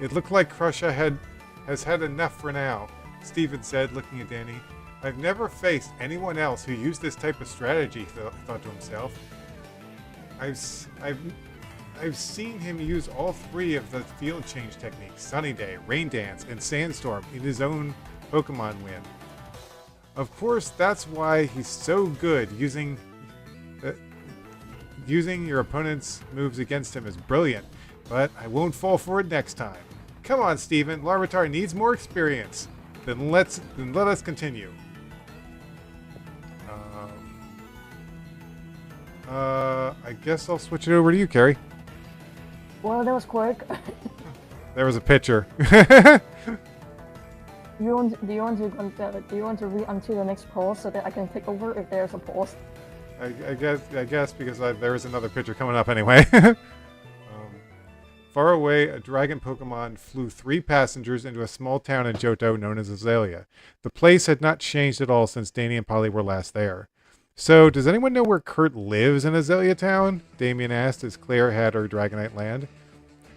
It looked like Crusha has had enough for now, Steven said, looking at Danny. I've never faced anyone else who used this type of strategy, thought to himself. I've seen him use all three of the field change techniques, Sunny Day, Rain Dance, and Sandstorm, in his own Pokemon win. Of course, that's why he's so good. Using your opponent's moves against him is brilliant, but I won't fall for it next time. Come on, Steven, Larvitar needs more experience. Then let us continue. I guess I'll switch it over to you, Carrie. Well, that was quick. There was a picture. Do you want to read until the next pause so that I can take over if there's a pause? I guess because there is another picture coming up anyway. Far away, a dragon Pokemon flew 3 passengers into a small town in Johto known as Azalea. The place had not changed at all since Danny and Polly were last there. So, does anyone know where Kurt lives in Azalea Town? Damien asked as Claire had her Dragonite land.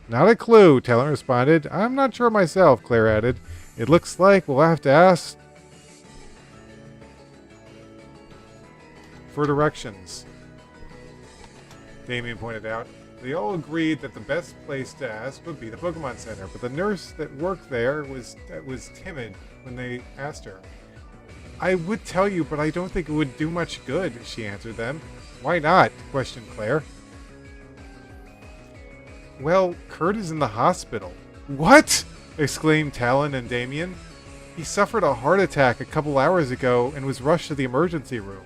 Not a clue, Talon responded. I'm not sure myself, Claire added. It looks like we'll have to ask for directions. Damien pointed out. They all agreed that the best place to ask would be the Pokemon Center, but the nurse that worked there was timid when they asked her. I would tell you, but I don't think it would do much good, she answered them. Why not? Questioned Claire. Well, Kurt is in the hospital. What? Exclaimed Talon and Damien. He suffered a heart attack a couple hours ago and was rushed to the emergency room.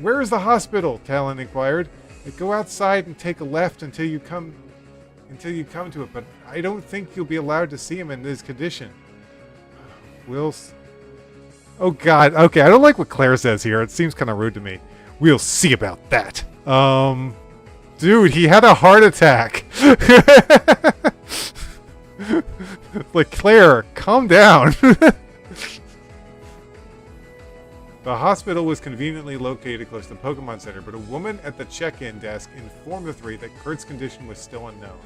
Where is the hospital? Talon inquired. Go outside and take a left until you come to it, but I don't think you'll be allowed to see him in this condition. Oh god, okay, I don't like what Claire says here. It seems kind of rude to me. We'll see about that. Dude, he had a heart attack. Like, Claire, calm down. The hospital was conveniently located close to the Pokemon Center, but a woman at the check-in desk informed the three that Kurt's condition was still unknown.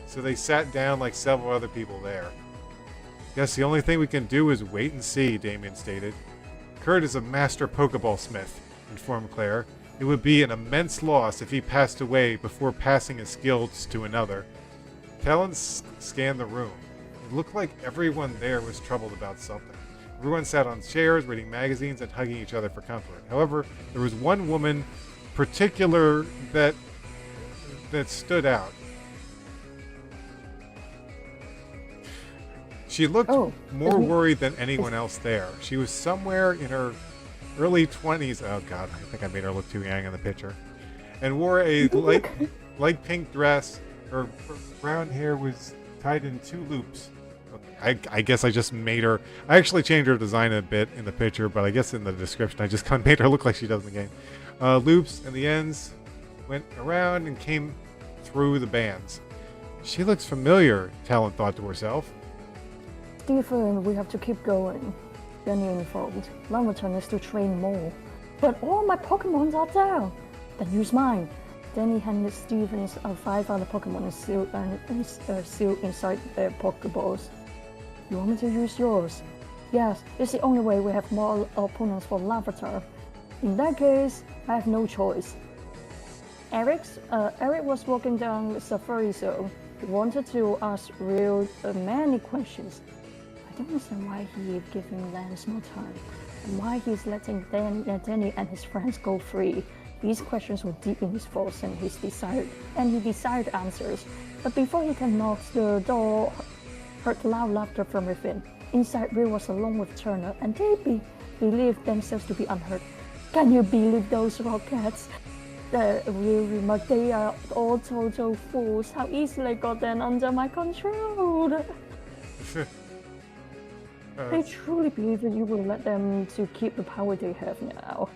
So they sat down like several other people there. Guess the only thing we can do is wait and see, Damien stated. Kurt is a master Pokeball smith, informed Claire. It would be an immense loss if he passed away before passing his skills to another. Talon scanned the room. It looked like everyone there was troubled about something. Everyone sat on chairs, reading magazines, and hugging each other for comfort. However, there was one woman particular that stood out. She looked more worried than anyone else there. She was somewhere in her early 20s. Oh god, I think I made her look too young in the picture. And wore a light pink dress. Her brown hair was tied in 2 loops. I guess I just made her... I actually changed her design a bit in the picture, but I guess in the description I just kind of made her look like she does in the game. Loops and the ends went around and came through the bands. She looks familiar, Talon thought to herself. Stephen, we have to keep going. Danny informed. Larvitar needs to train more. But all my Pokemons are down. Then use mine. Danny handed Stephen 5 other Pokemon sealed inside their Pokeballs. You want me to use yours? Yes, it's the only way we have more opponents for Larvitar. In that case, I have no choice. Eric was walking down the Safari Zone. He wanted to ask Real many questions. I don't understand why he's giving Lance more time, and why he's letting Danny and his friends go free. These questions were deep in his thoughts, and he desired answers. But before he can knock, the door heard loud laughter from within. Inside, Real was alone with Turner, and they believed themselves to be unhurt. Can you believe those rockets? Really, but they are all total fools. How easily I got them under my control. They truly believe that you will let them to keep the power they have now.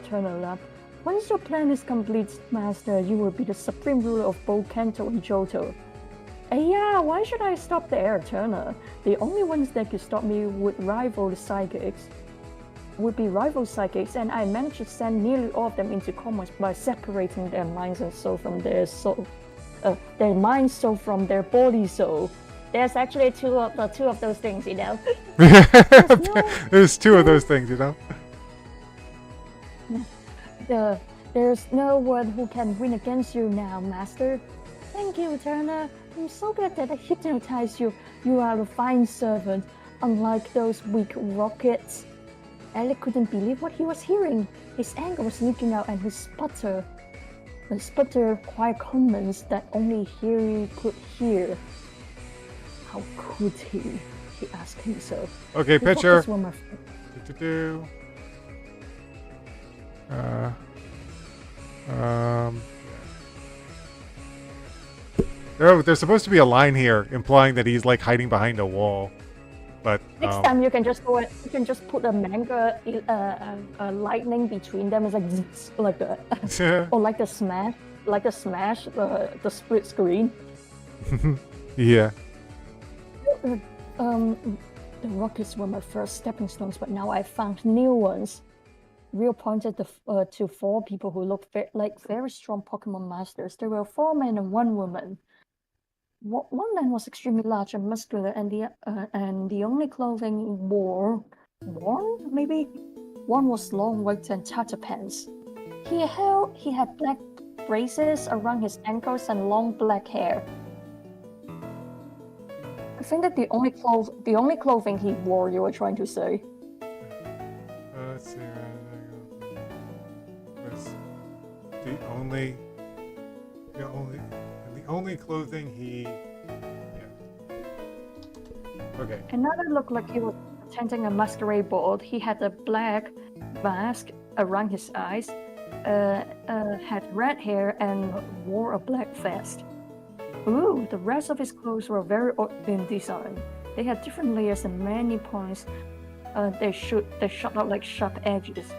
Turner laughed. Once your plan is complete, Master, you will be the supreme ruler of both Kanto and Johto. Yeah, why should I stop there, Turner? The only ones that could stop me would be rival psychics, and I managed to send nearly all of them into coma by separating their minds and soul from their soul, their mind soul from their body soul. There's actually two of those things, you know. There's two of those things, you know. There's no one who can win against you now, Master. Thank you, Turner. I'm so glad that I hypnotized you. You are a fine servant, unlike those weak rockets. Alec couldn't believe what he was hearing. His anger was leaking out, and his sputter quiet comments that only he could hear. How could he? He asked himself. Okay, picture. There's supposed to be a line here implying that he's like hiding behind a wall, but next time you can just go. You can just put a manga lightning between them. It's like zzz, like the or like the smash, the split screen. Yeah. The rockets were my first stepping stones, but now I found new ones. Rio pointed to 4 people who looked like very strong Pokemon masters. There were 4 men and 1 woman. One man was extremely large and muscular, and the only clothing worn maybe one was long white and tattered pants. He had black braces around his ankles and long black hair. I think that the only clothing he wore, you were trying to say. Let's see. The only clothing he. Yeah. Okay. Another looked like he was attending a masquerade ball. He had a black mask around his eyes, had red hair, and wore a black vest. Ooh, the rest of his clothes were very odd in design. They had different layers and many points. They shot out like sharp edges.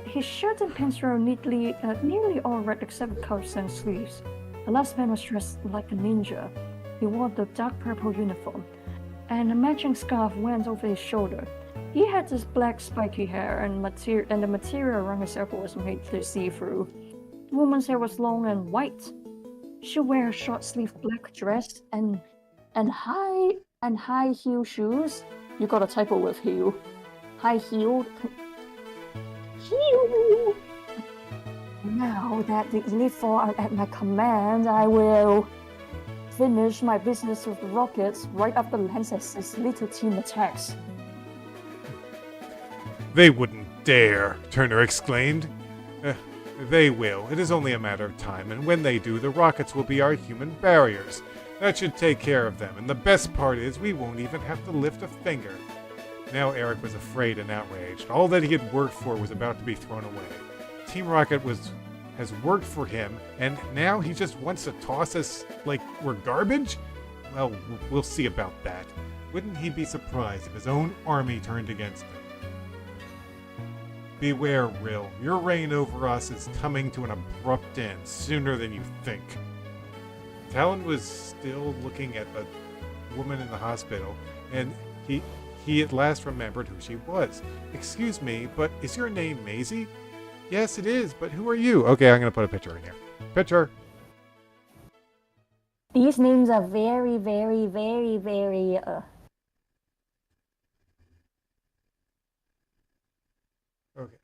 His shirt and pants were nearly all red except cuffs and sleeves. The last man was dressed like a ninja. He wore the dark purple uniform, and a matching scarf went over his shoulder. He had this black spiky hair, and the material around his elbow was made to see through. The woman's hair was long and white. She wore a short-sleeved black dress and high heel shoes. You got a typo with heel. High-heeled. Heel. Now that the Elite Four are at my command, I will finish my business with the rockets right after Lance's little team attacks. They wouldn't dare, Turner exclaimed. They will. It is only a matter of time, and when they do, the rockets will be our human barriers. That should take care of them, and the best part is we won't even have to lift a finger. Now Eric was afraid and outraged. All that he had worked for was about to be thrown away. Team Rocket has worked for him, and now he just wants to toss us like we're garbage? Well, we'll see about that. Wouldn't he be surprised if his own army turned against him? Beware, Rill. Your reign over us is coming to an abrupt end sooner than you think. Talon was still looking at the woman in the hospital, and he at last remembered who she was. Excuse me, but is your name Maisie? Yes, it is, but who are you? Okay, I'm going to put a picture in here. Picture. These names are very, very, very, very, Okay.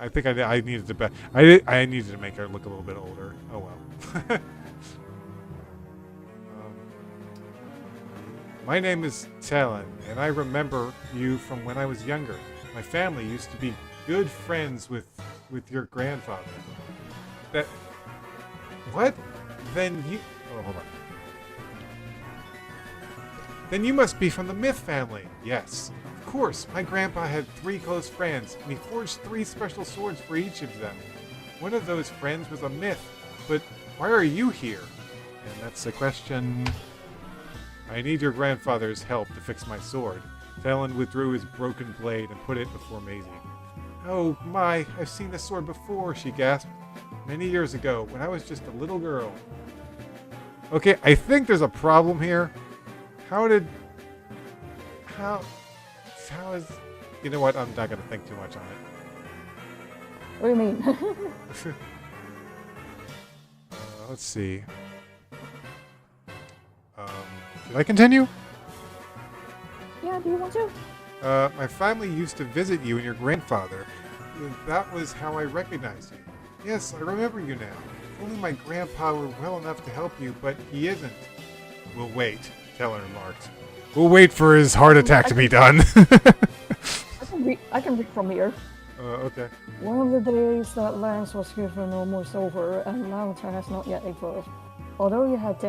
I think I needed to I needed to make her look a little bit older. Oh well. My name is Talon, and I remember you from when I was younger. My family used to be good friends with your grandfather. What? Then you... Oh, hold on. Then you must be from the Myth family. Yes, of course, my grandpa had 3 close friends, and he forged 3 special swords for each of them. One of those friends was a myth, but why are you here? And that's the question. I need your grandfather's help to fix my sword. Talon withdrew his broken blade and put it before Maisie. Oh my, I've seen this sword before, she gasped. Many years ago, when I was just a little girl. Okay, I think there's a problem here. How is... You know what, I'm not going to think too much on it. What do you mean? Let's see. Should I continue? Yeah, do you want to? My family used to visit you and your grandfather. That was how I recognized you. Yes, I remember you now. Only my grandpa were well enough to help you, but he isn't. We'll wait, Teller remarked. We'll wait for his heart attack to be done. I can read from here. Okay. One of the days that Lance was given almost over, and Lavender has not yet evolved. Although you had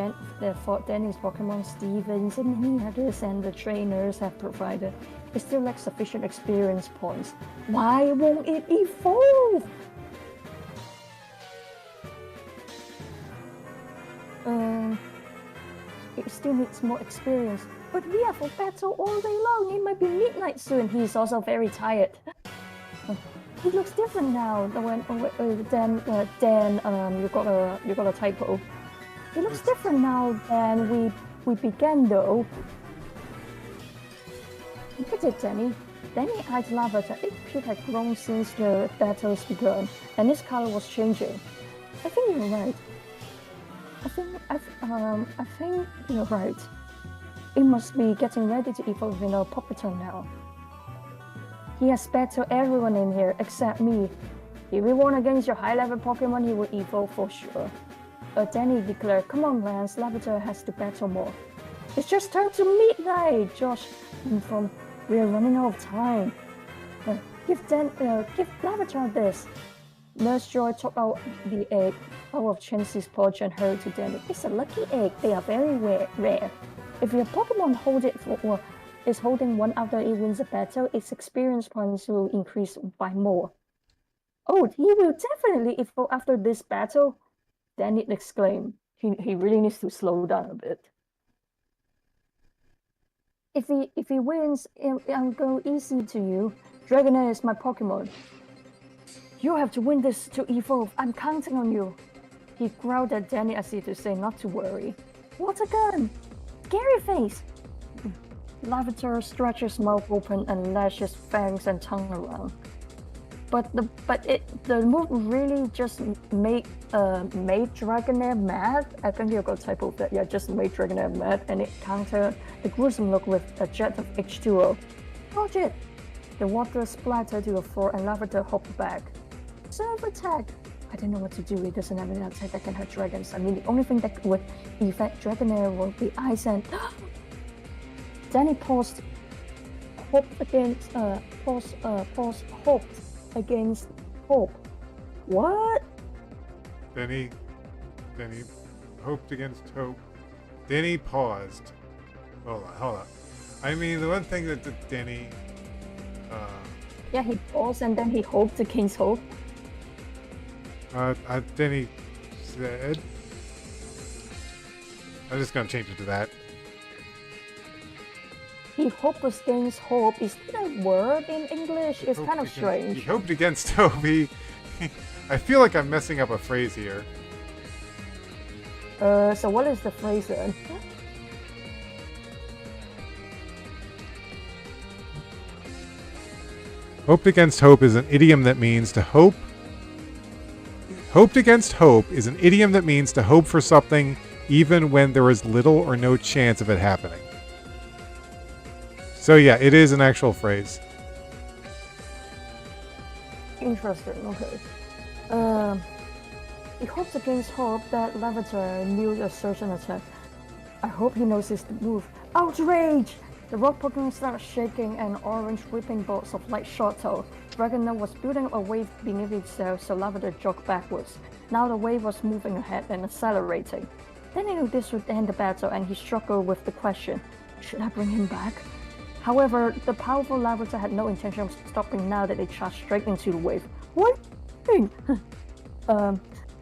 fought Danny's Pokemon Stevens and he had this and the trainers have provided, it still lacks sufficient experience points. Why won't it evolve? It still needs more experience. But we have a battle all day long. It might be midnight soon. He's also very tired. He looks different now. Dan, you got a typo. He looks different now than we began though. Look at it, Danny. Danny eyed Lavender. It had grown since the battles began, and his color was changing. I think you're right. I think you're right. It must be getting ready to evolve in our Puppeton now. He has battled everyone in here except me. If we won against your high-level Pokemon, he will evolve for sure. Danny declared, "Come on, Lance, Lavender has to battle more." It's just turned to midnight, Josh. We're running out of time. Give Lavender this. Nurse Joy took out the egg out of Chancy's pouch and hurried to Danny. It's a lucky egg. They are very rare. If your Pokemon is holding one after it wins a battle, its experience points will increase by more. Oh, he will definitely evolve after this battle, Danny exclaimed. He really needs to slow down a bit. If he wins, I'll go easy to you. Dragonair is my Pokemon. You have to win this to evolve. I'm counting on you. He growled at Danny as if to say not to worry. What a gun! Scary face! Lavender stretched his mouth open and lashed his fangs and tongue around. But the move really just made Dragonair mad. I think you got a typo that. Yeah, just made Dragonair mad, and it countered the gruesome look with a jet of H2O. Dodge it! The water splattered to the floor and Lavender hopped back. Serve attack! I don't know what to do. It doesn't have an attack that can hurt dragons. I mean, the only thing that would affect Dragonair would be ice and... Danny paused, hoped against hope. What? Danny hoped against hope. Danny paused. Hold on. I mean, the one thing that Danny... Yeah, he paused and then he hoped against hope. Danny said... I'm just gonna change it to that. He hoped against hope. Is that a word in English? It's kind of strange. He hoped against hope. I feel like I'm messing up a phrase here. So what is the phrase then? Hoped against hope is an idiom that means to hope. Hoped against hope is an idiom that means to hope for something even when there is little or no chance of it happening. So yeah, it is an actual phrase. Interesting, okay. He hopes against hope that Lavender knew a certain attack. I hope he knows his move. Outrage! The rock Pokemon started shaking and orange whipping bolts of light shot out. Dragonair was building a wave beneath itself, so Lavender jogged backwards. Now the wave was moving ahead and accelerating. Then he knew this would end the battle and he struggled with the question. Should I bring him back? However, the powerful Larvitar had no intention of stopping now that they charged straight into the wave. What?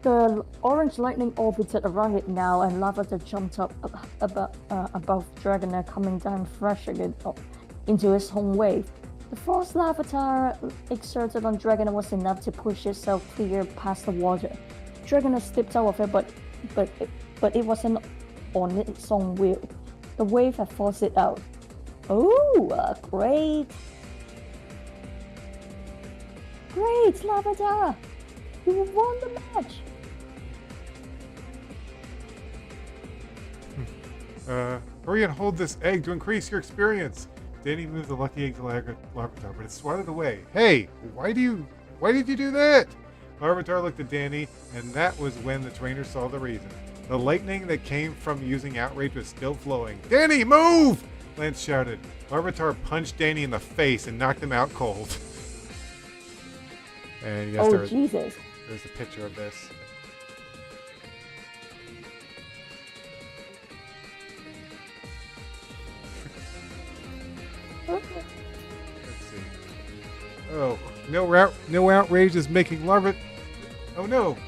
The orange lightning orbited around it now, and Larvitar jumped up above Dragonair, coming down, thrashing it up into its home wave. The force Larvitar exerted on Dragonair was enough to push itself clear past the water. Dragonair slipped out of it, but it wasn't on its own wheel. The wave had forced it out. Oh, great! Great, Larvitar! You won the match! Hurry and hold this egg to increase your experience. Danny moved the lucky egg to Larvitar, but it swatted away. Hey, why did you do that? Larvitar looked at Danny, and that was when the trainer saw the reason. The lightning that came from using outrage was still flowing. Danny, move! Lance shouted. Larvitar punched Danny in the face and knocked him out cold. And yes, Jesus. There's a picture of this. Let's see. Oh, no outrage is making Larvitar. Oh no!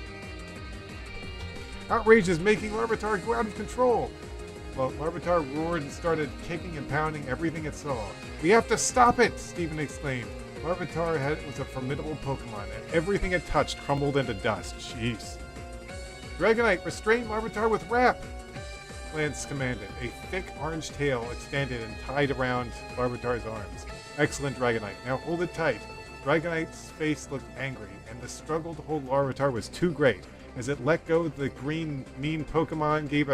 Outrage is making Larvitar go out of control. Well, Larvitar roared and started kicking and pounding everything it saw. We have to stop it! Stephen exclaimed. Larvitar was a formidable Pokemon, and everything it touched crumbled into dust. Jeez. Dragonite, restrain Larvitar with Wrap! Lance commanded. A thick orange tail extended and tied around Larvitar's arms. Excellent, Dragonite. Now hold it tight. Dragonite's face looked angry, and the struggle to hold Larvitar was too great. As it let go, the green, mean Pokemon gave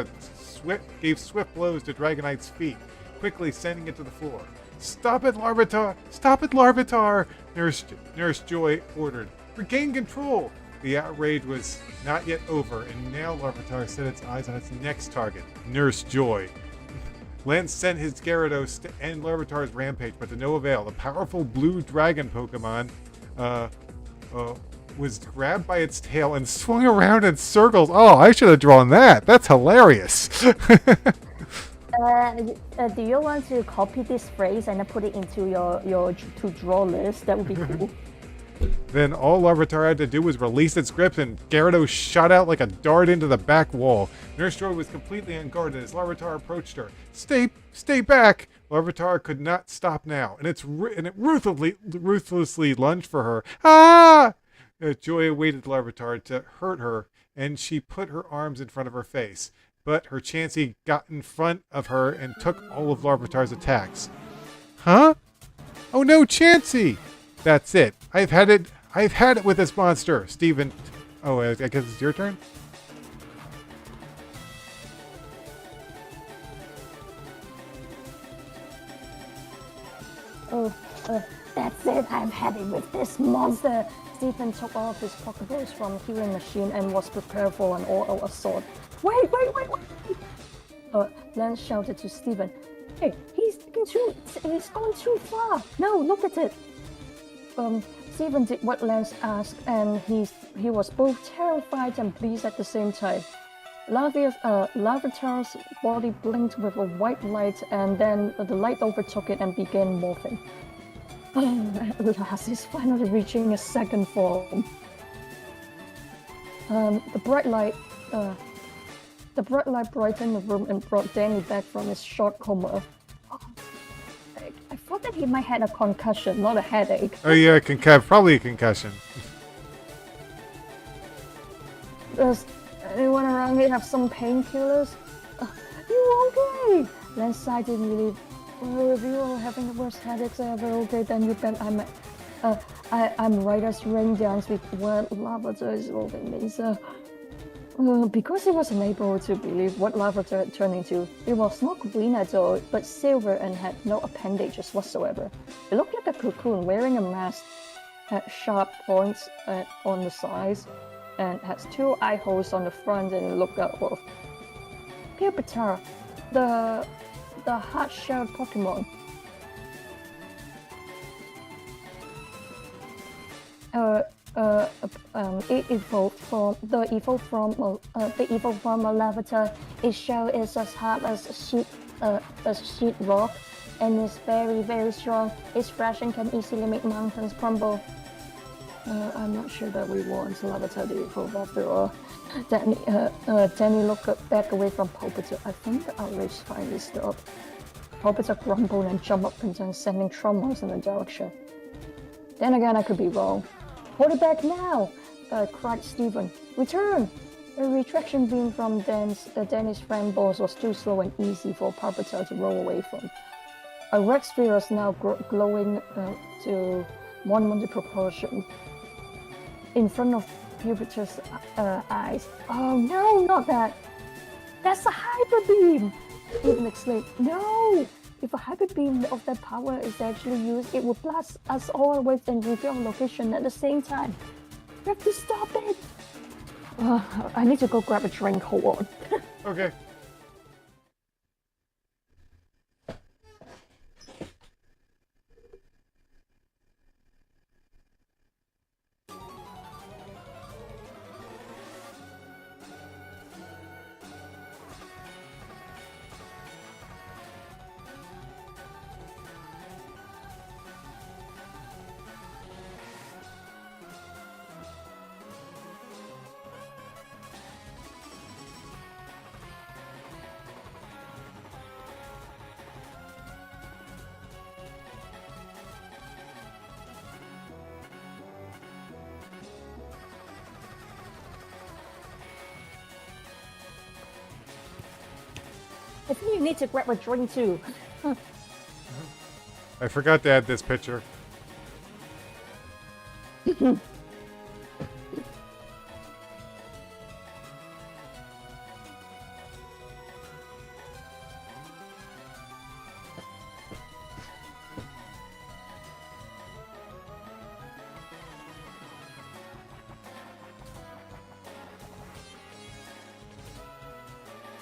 swift blows to Dragonite's feet, quickly sending it to the floor. Stop it, Larvitar! Stop it, Larvitar! Nurse Joy ordered. Regain control! The outrage was not yet over, and now Larvitar set its eyes on its next target, Nurse Joy. Lance sent his Gyarados to end Larvitar's rampage, but to no avail. The powerful blue dragon Pokemon was grabbed by its tail and swung around in circles. Oh, I should have drawn that. That's hilarious. Do you want to copy this phrase and put it into your to-draw list? That would be cool. Then all Larvitar had to do was release its grip, and Gyarados shot out like a dart into the back wall. Nurse Joy was completely unguarded as Larvitar approached her. Stay back! Larvitar could not stop now, and it ruthlessly lunged for her. Ah! Joy awaited Larvitar to hurt her, and she put her arms in front of her face. But her Chansey got in front of her and took all of Larvitar's attacks. Huh? Oh no, Chansey! That's it. I've had it with this monster. Steven. Oh, I guess it's your turn? That's it. I've had it with this monster. Stephen took all of his Pokeballs from healing machine and was prepared for an all-out assault. Wait! Lance shouted to Stephen. Hey, he's going too far. No, look at it. Stephen did what Lance asked, and he was both terrified and pleased at the same time. Larvitar's body blinked with a white light, and then the light overtook it and began morphing. At last, he's finally reaching his second form. The bright light brightened the room and brought Danny back from his short coma. I thought that he might have a concussion, not a headache. Oh yeah, probably a concussion. Does anyone around here have some painkillers? You okay? Lance sighed in relief. Well, if you are having the worst headaches ever, okay, then you bet I'm right as rain dance with what Larvitar is holding me. So, because he wasn't able to believe what Larvitar had turned into, it was not green at all, but silver and had no appendages whatsoever. It looked like a cocoon wearing a mask, had sharp points on the sides, and has two eye holes on the front and looked outward. Pupitar, the hard-shelled Pokemon. It evolved from the evolved form of Larvitar. Its shell is as hard as a sheet rock, and is very, very strong. Its fraction can easily make mountains crumble. I'm not sure that we want Lavatar to evolve after all. Danny looked back away from Pulpiter. I think the outrage finally stopped. Pulpiter grumbled and jumped up and down, sending tremors in the direction. Then again, I could be wrong. Hold it back now! Cried Stephen. Return! A retraction beam from Danny's friend boss was too slow and easy for Pulpiter to roll away from. A red sphere was now glowing to monumental proportion in front of Jupiter's eyes. Oh no, not that! That's a hyper beam! Stephen exclaimed. No! If a hyper beam of that power is actually used, it will blast us all away and reveal our location at the same time. We have to stop it! I need to go grab a drink, hold on. Okay. I think you need to grab a drink too. I forgot to add this picture.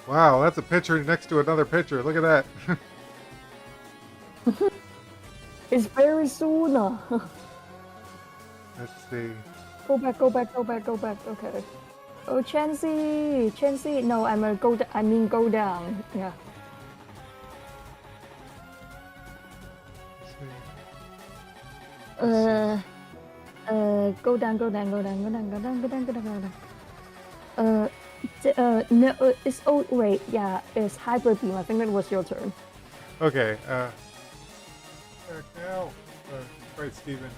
Wow, that's a picture next to another picture. Look at that. It's very soon. Let's see. Go back. Okay. Oh, Chansey. No, I mean go down. Yeah. Go down. No, it's wait, yeah, it's hyper beam. I think that was your turn. Okay. Back now. Right, Steven.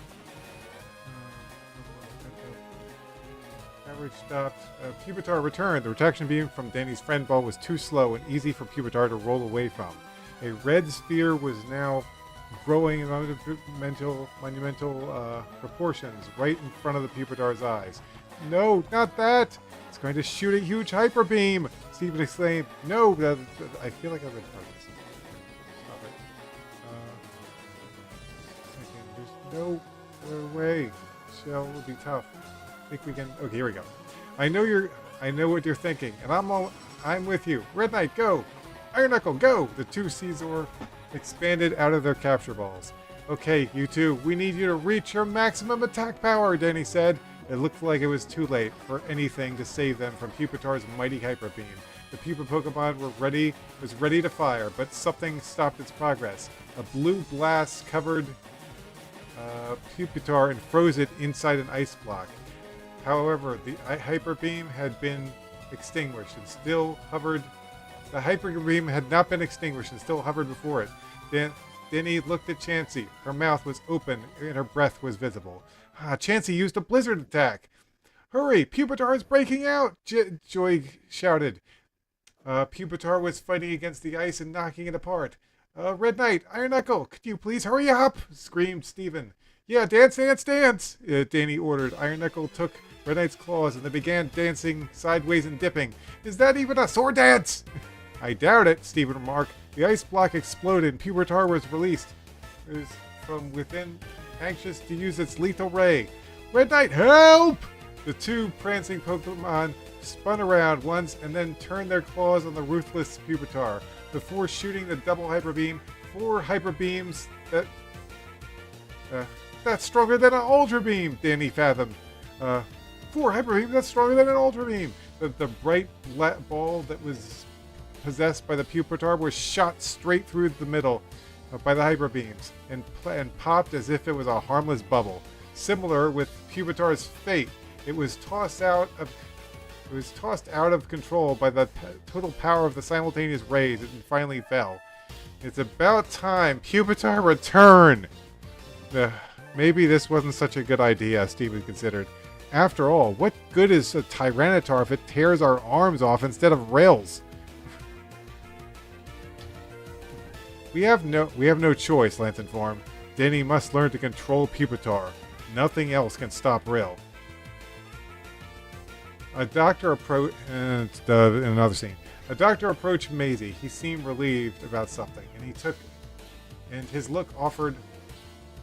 Average stopped. Pupitar returned. The retraction beam from Danny's friend ball was too slow and easy for Pupitar to roll away from. A red sphere was now growing in monumental proportions right in front of the Pupitar's eyes. No, not that! It's going to shoot a huge hyper beam! Steven exclaimed. No, I feel like I've been part of this. Stop it. There's no way. Shell will be tough. I think we can. Okay, here we go. I know what you're thinking, and I'm with you. Red Knight, go! Iron Knuckle, go! The two Caesar expanded out of their capture balls. Okay, you two, we need you to reach your maximum attack power, Danny said. It looked like it was too late for anything to save them from Pupitar's mighty hyper beam. The Pupa Pokemon was ready to fire, but something stopped its progress. A blue blast covered Pupitar and froze it inside an ice block. However, the hyper beam had been extinguished and still hovered. The hyper beam had not been extinguished and still hovered before it. Danny looked at Chansey. Her mouth was open and her breath was visible. Chansey used a blizzard attack. Hurry! Pupitar is breaking out! Joy shouted. Pupitar was fighting against the ice and knocking it apart. Red Knight, Iron Knuckle, could you please hurry up? Screamed Steven. Yeah, dance! Danny ordered. Iron Knuckle took Red Knight's claws and they began dancing sideways and dipping. Is that even a sword dance? I doubt it, Steven remarked. The ice block exploded and Pupitar was released. It was from within, anxious to use its lethal ray. Red Knight, help! The two prancing Pokemon spun around once and then turned their claws on the ruthless Pupitar. Before shooting the double hyper beam, 4 hyper beams that's stronger than an ultra beam, Danny fathomed. 4 hyper beams, that's stronger than an ultra beam. The bright ball that was possessed by the Pupitar was shot straight through the middle. by the hyper beams and popped as if it was a harmless bubble. Similar with Pupitar's fate, it was tossed out of control by the total power of the simultaneous rays and finally fell. It's about time Pupitar return. Maybe this wasn't such a good idea, Steven considered. After all, what good is a Tyranitar if it tears our arms off instead of rails? We have no choice, Lance informed. Danny must learn to control Pupitar. Nothing else can stop Rill. A doctor approached Maisie. He seemed relieved about something, and his look offered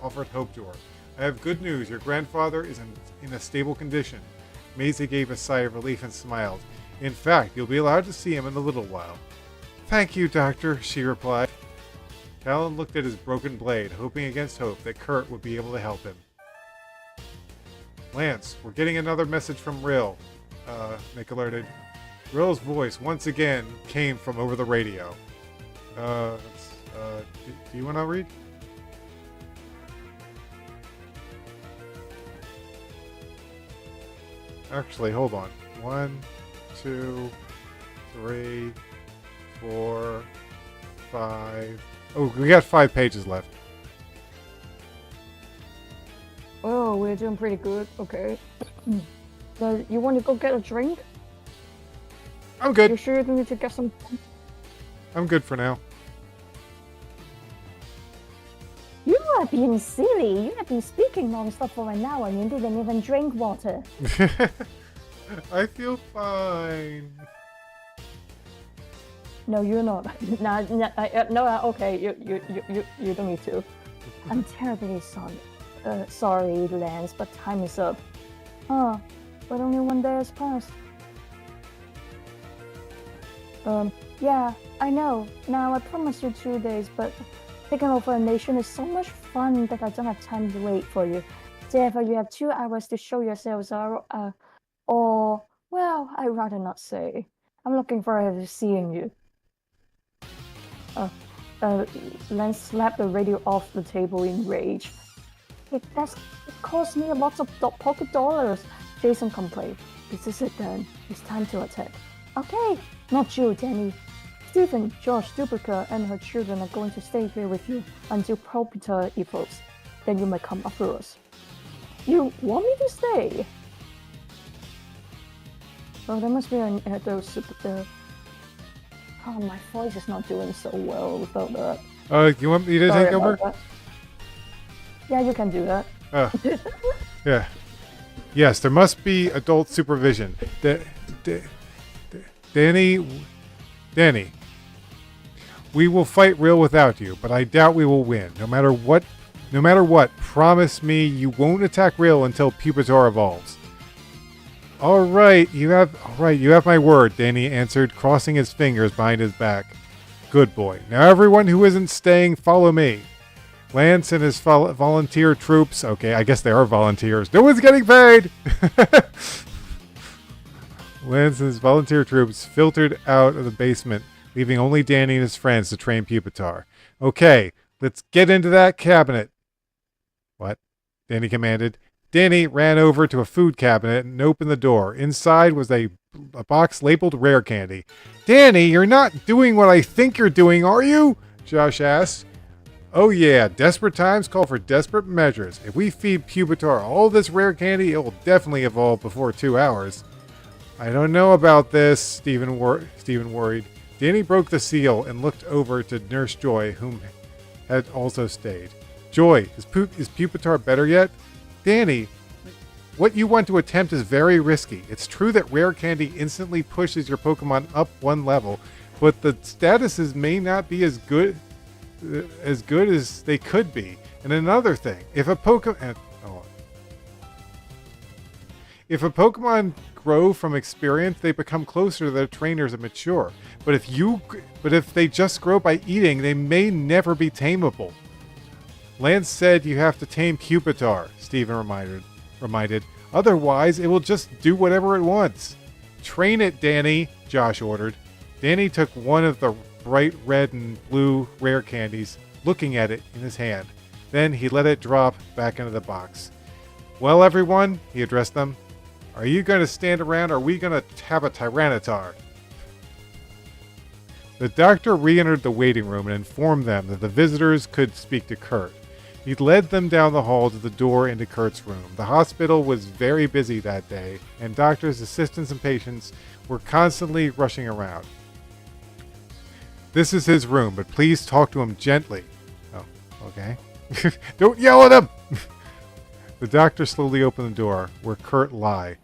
hope to her. I have good news. Your grandfather is in a stable condition. Maisie gave a sigh of relief and smiled. In fact, you'll be allowed to see him in a little while. Thank you, Doctor, she replied. Talon looked at his broken blade, hoping against hope that Kurt would be able to help him. Lance, we're getting another message from Rill, Nick alerted. Rill's voice once again came from over the radio. Do you want to read? Actually, hold on. 1, 2, 3, 4, 5. Oh, we got 5 pages left. Oh, we're doing pretty good. Okay. So you want to go get a drink? I'm good. You sure you need to get some? I'm good for now. You are being silly. You have been speaking non-stop for an hour and you didn't even drink water. I feel fine. No, you're not. No, okay, you don't need to. I'm terribly sorry, Lance, but time is up. But only 1 day has passed. Yeah, I know. Now I promised you 2 days, but taking over a nation is so much fun that I don't have time to wait for you. Therefore, you have 2 hours to show yourselves, or well, I'd rather not say. I'm looking forward to seeing you. Lance slapped the radio off the table in rage. It cost me lots of pocket dollars. Jason complained. This is it then. It's time to attack. Okay, not you, Danny. Stephen, Josh, Dubrica, and her children are going to stay here with you until Propita evolves. Then you might come after us. You want me to stay? Oh, there must be oh, my voice is not doing so well without that. You want me to take over? Yeah, you can do that. Yeah. Yes, there must be adult supervision. Danny, we will fight Rill without you, but I doubt we will win. No matter what, promise me you won't attack Rill until Pupitar evolves. All right, you have my word, Danny answered, crossing his fingers behind his back. Good boy. Now everyone who isn't staying, follow me. Lance and his volunteer troops, okay, I guess they are volunteers. No one's getting paid! Lance and his volunteer troops filtered out of the basement, leaving only Danny and his friends to train Pupitar. Okay, let's get into that cabinet. What? Danny commanded. Danny ran over to a food cabinet and opened the door. Inside was a box labeled rare candy. Danny, you're not doing what I think you're doing, are you? Josh asked. Oh yeah, desperate times call for desperate measures. If we feed Pupitar all this rare candy, it will definitely evolve before 2 hours. I don't know about this, Stephen worried. Danny broke the seal and looked over to Nurse Joy, whom had also stayed. Joy, is Pupitar better yet? Danny, what you want to attempt is very risky. It's true that rare candy instantly pushes your Pokemon up 1 level, but the statuses may not be as good as they could be. And another thing, if a Pokemon grow from experience, they become closer to their trainers and mature. But if they just grow by eating, they may never be tameable. Lance said you have to tame Pupitar, Stephen reminded. Otherwise, it will just do whatever it wants. Train it, Danny, Josh ordered. Danny took one of the bright red and blue rare candies looking at it in his hand. Then he let it drop back into the box. Well, everyone, he addressed them, are you going to stand around or are we going to have a Tyranitar? The doctor re-entered the waiting room and informed them that the visitors could speak to Kurt. He led them down the hall to the door into Kurt's room. The hospital was very busy that day, and doctors, assistants, and patients were constantly rushing around. This is his room, but please talk to him gently. Oh, okay. Don't yell at him! The doctor slowly opened the door, where Kurt lay.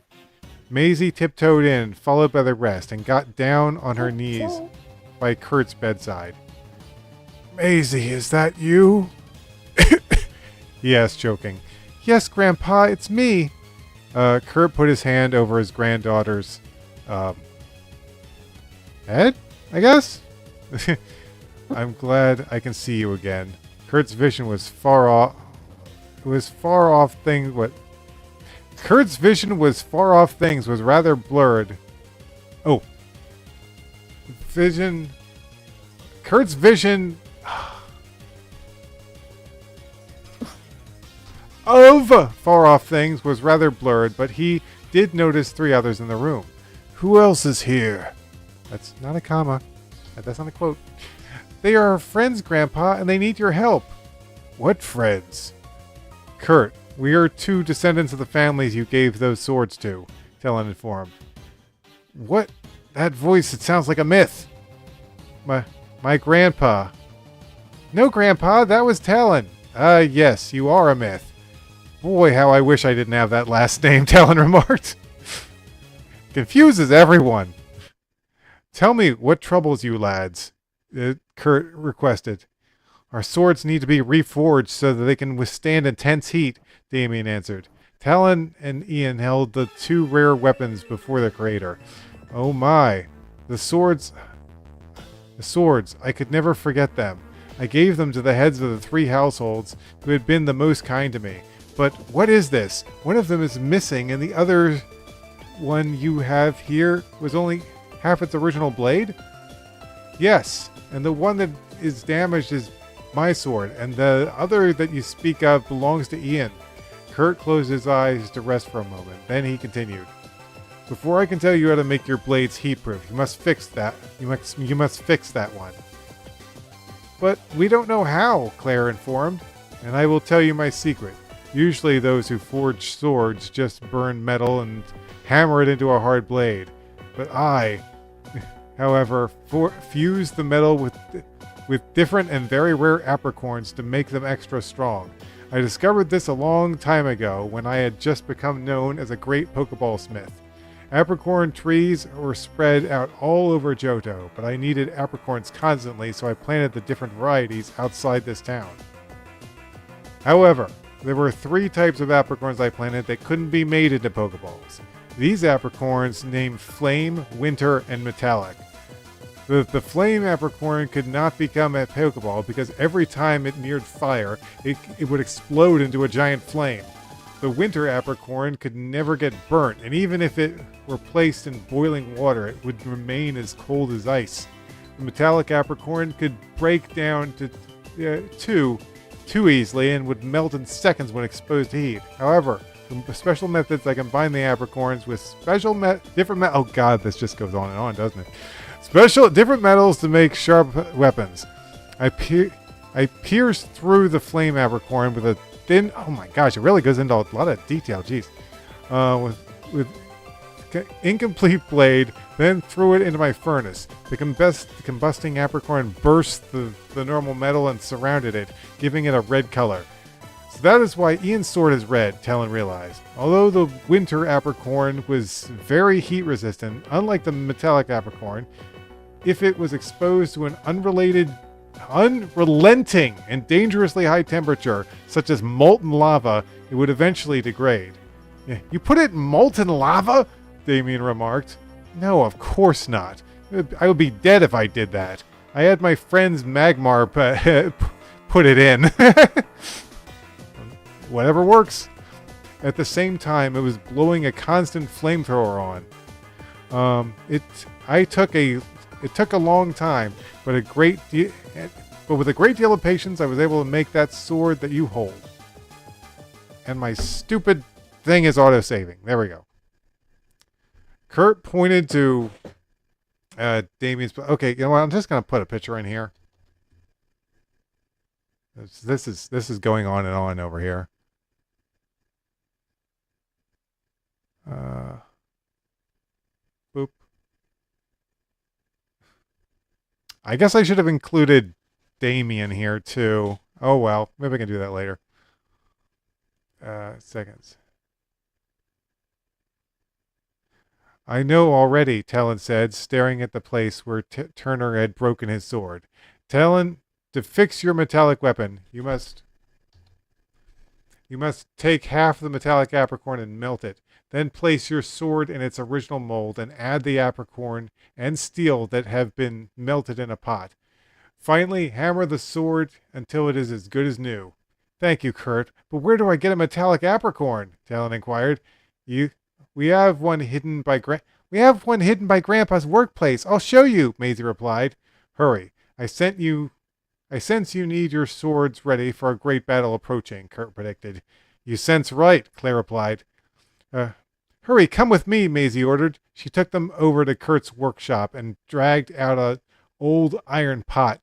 Maisie tiptoed in, followed by the rest, and got down on her knees by Kurt's bedside. Maisie, is that you? He asked, choking. Yes, Grandpa, it's me. Kurt put his hand over his granddaughter's head, I guess? I'm glad I can see you again. Kurt's vision was far off. It was far off things. What? Kurt's vision was far off things was rather blurred. Oh. Vision. Kurt's vision of far off things was rather blurred, but he did notice 3 others in the room. Who else is here? That's not a comma. That's not a quote. They are our friends, Grandpa, and they need your help. What friends? Kurt, we are 2 descendants of the families you gave those swords to, Talon informed. What? That voice, it sounds like a myth. My grandpa. No, Grandpa, that was Talon. Yes, you are a myth. Boy, how I wish I didn't have that last name, Talon remarked. Confuses everyone. Tell me what troubles you lads, Kurt requested. Our swords need to be reforged so that they can withstand intense heat, Damien answered. Talon and Ian held the 2 rare weapons before the creator. Oh my. The swords, I could never forget them. I gave them to the heads of the 3 households who had been the most kind to me. But what is this? One of them is missing and the other one you have here was only half its original blade? Yes, and the one that is damaged is my sword, and the other that you speak of belongs to Ian. Kurt closed his eyes to rest for a moment. Then he continued. Before I can tell you how to make your blades heat-proof, you must fix that. You must fix that one. But we don't know how, Claire informed, and I will tell you my secret. Usually those who forge swords just burn metal and hammer it into a hard blade. But I, however, fuse the metal with different and very rare apricorns to make them extra strong. I discovered this a long time ago when I had just become known as a great Pokeball smith. Apricorn trees were spread out all over Johto, but I needed apricorns constantly, so I planted the different varieties outside this town. However, there were 3 types of apricorns I planted that couldn't be made into Pokeballs. These apricorns named Flame, Winter, and Metallic. The Flame apricorn could not become a Pokeball because every time it neared fire, it would explode into a giant flame. The Winter apricorn could never get burnt, and even if it were placed in boiling water, it would remain as cold as ice. The Metallic apricorn could break down to 2 too easily and would melt in seconds when exposed to heat. However, with special methods, I combine the apricorns with different oh god, this just goes on and on, doesn't it? Different metals to make sharp weapons. I pierce through the flame apricorn with a thin, oh my gosh, it really goes into a lot of detail, jeez. With incomplete blade, then threw it into my furnace. The combusting apricorn burst the normal metal and surrounded it, giving it a red color. So that is why Ian's sword is red, Talon realized. Although the Winter apricorn was very heat resistant, unlike the Metallic apricorn, if it was exposed to an unrelenting and dangerously high temperature, such as molten lava, it would eventually degrade. You put it in molten lava? Damien remarked. No, of course not. I would be dead if I did that. I had my friend's Magmar put it in. Whatever works. At the same time, it was blowing a constant flamethrower on. It took a long time, but But with a great deal of patience, I was able to make that sword that you hold. And my stupid thing is auto-saving. There we go. Kurt pointed to Damien's... Okay, you know what? I'm just going to put a picture in here. This is going on and on over here. Boop. I guess I should have included Damien here too. Oh well, maybe I can do that later. Seconds. I know already, Talon said, staring at the place where Turner had broken his sword. Talon, to fix your metallic weapon, you must take half the metallic apricorn and melt it. Then place your sword in its original mold and add the apricorn and steel that have been melted in a pot. Finally, hammer the sword until it is as good as new. Thank you, Kurt. But where do I get a metallic apricorn? Talon inquired. We have one hidden by Grandpa's workplace. I'll show you, Maisie replied. Hurry. I sense you need your swords ready for a great battle approaching, Kurt predicted. You sense right, Claire replied. Hurry, come with me, Maisie ordered. She took them over to Kurt's workshop and dragged out an old iron pot,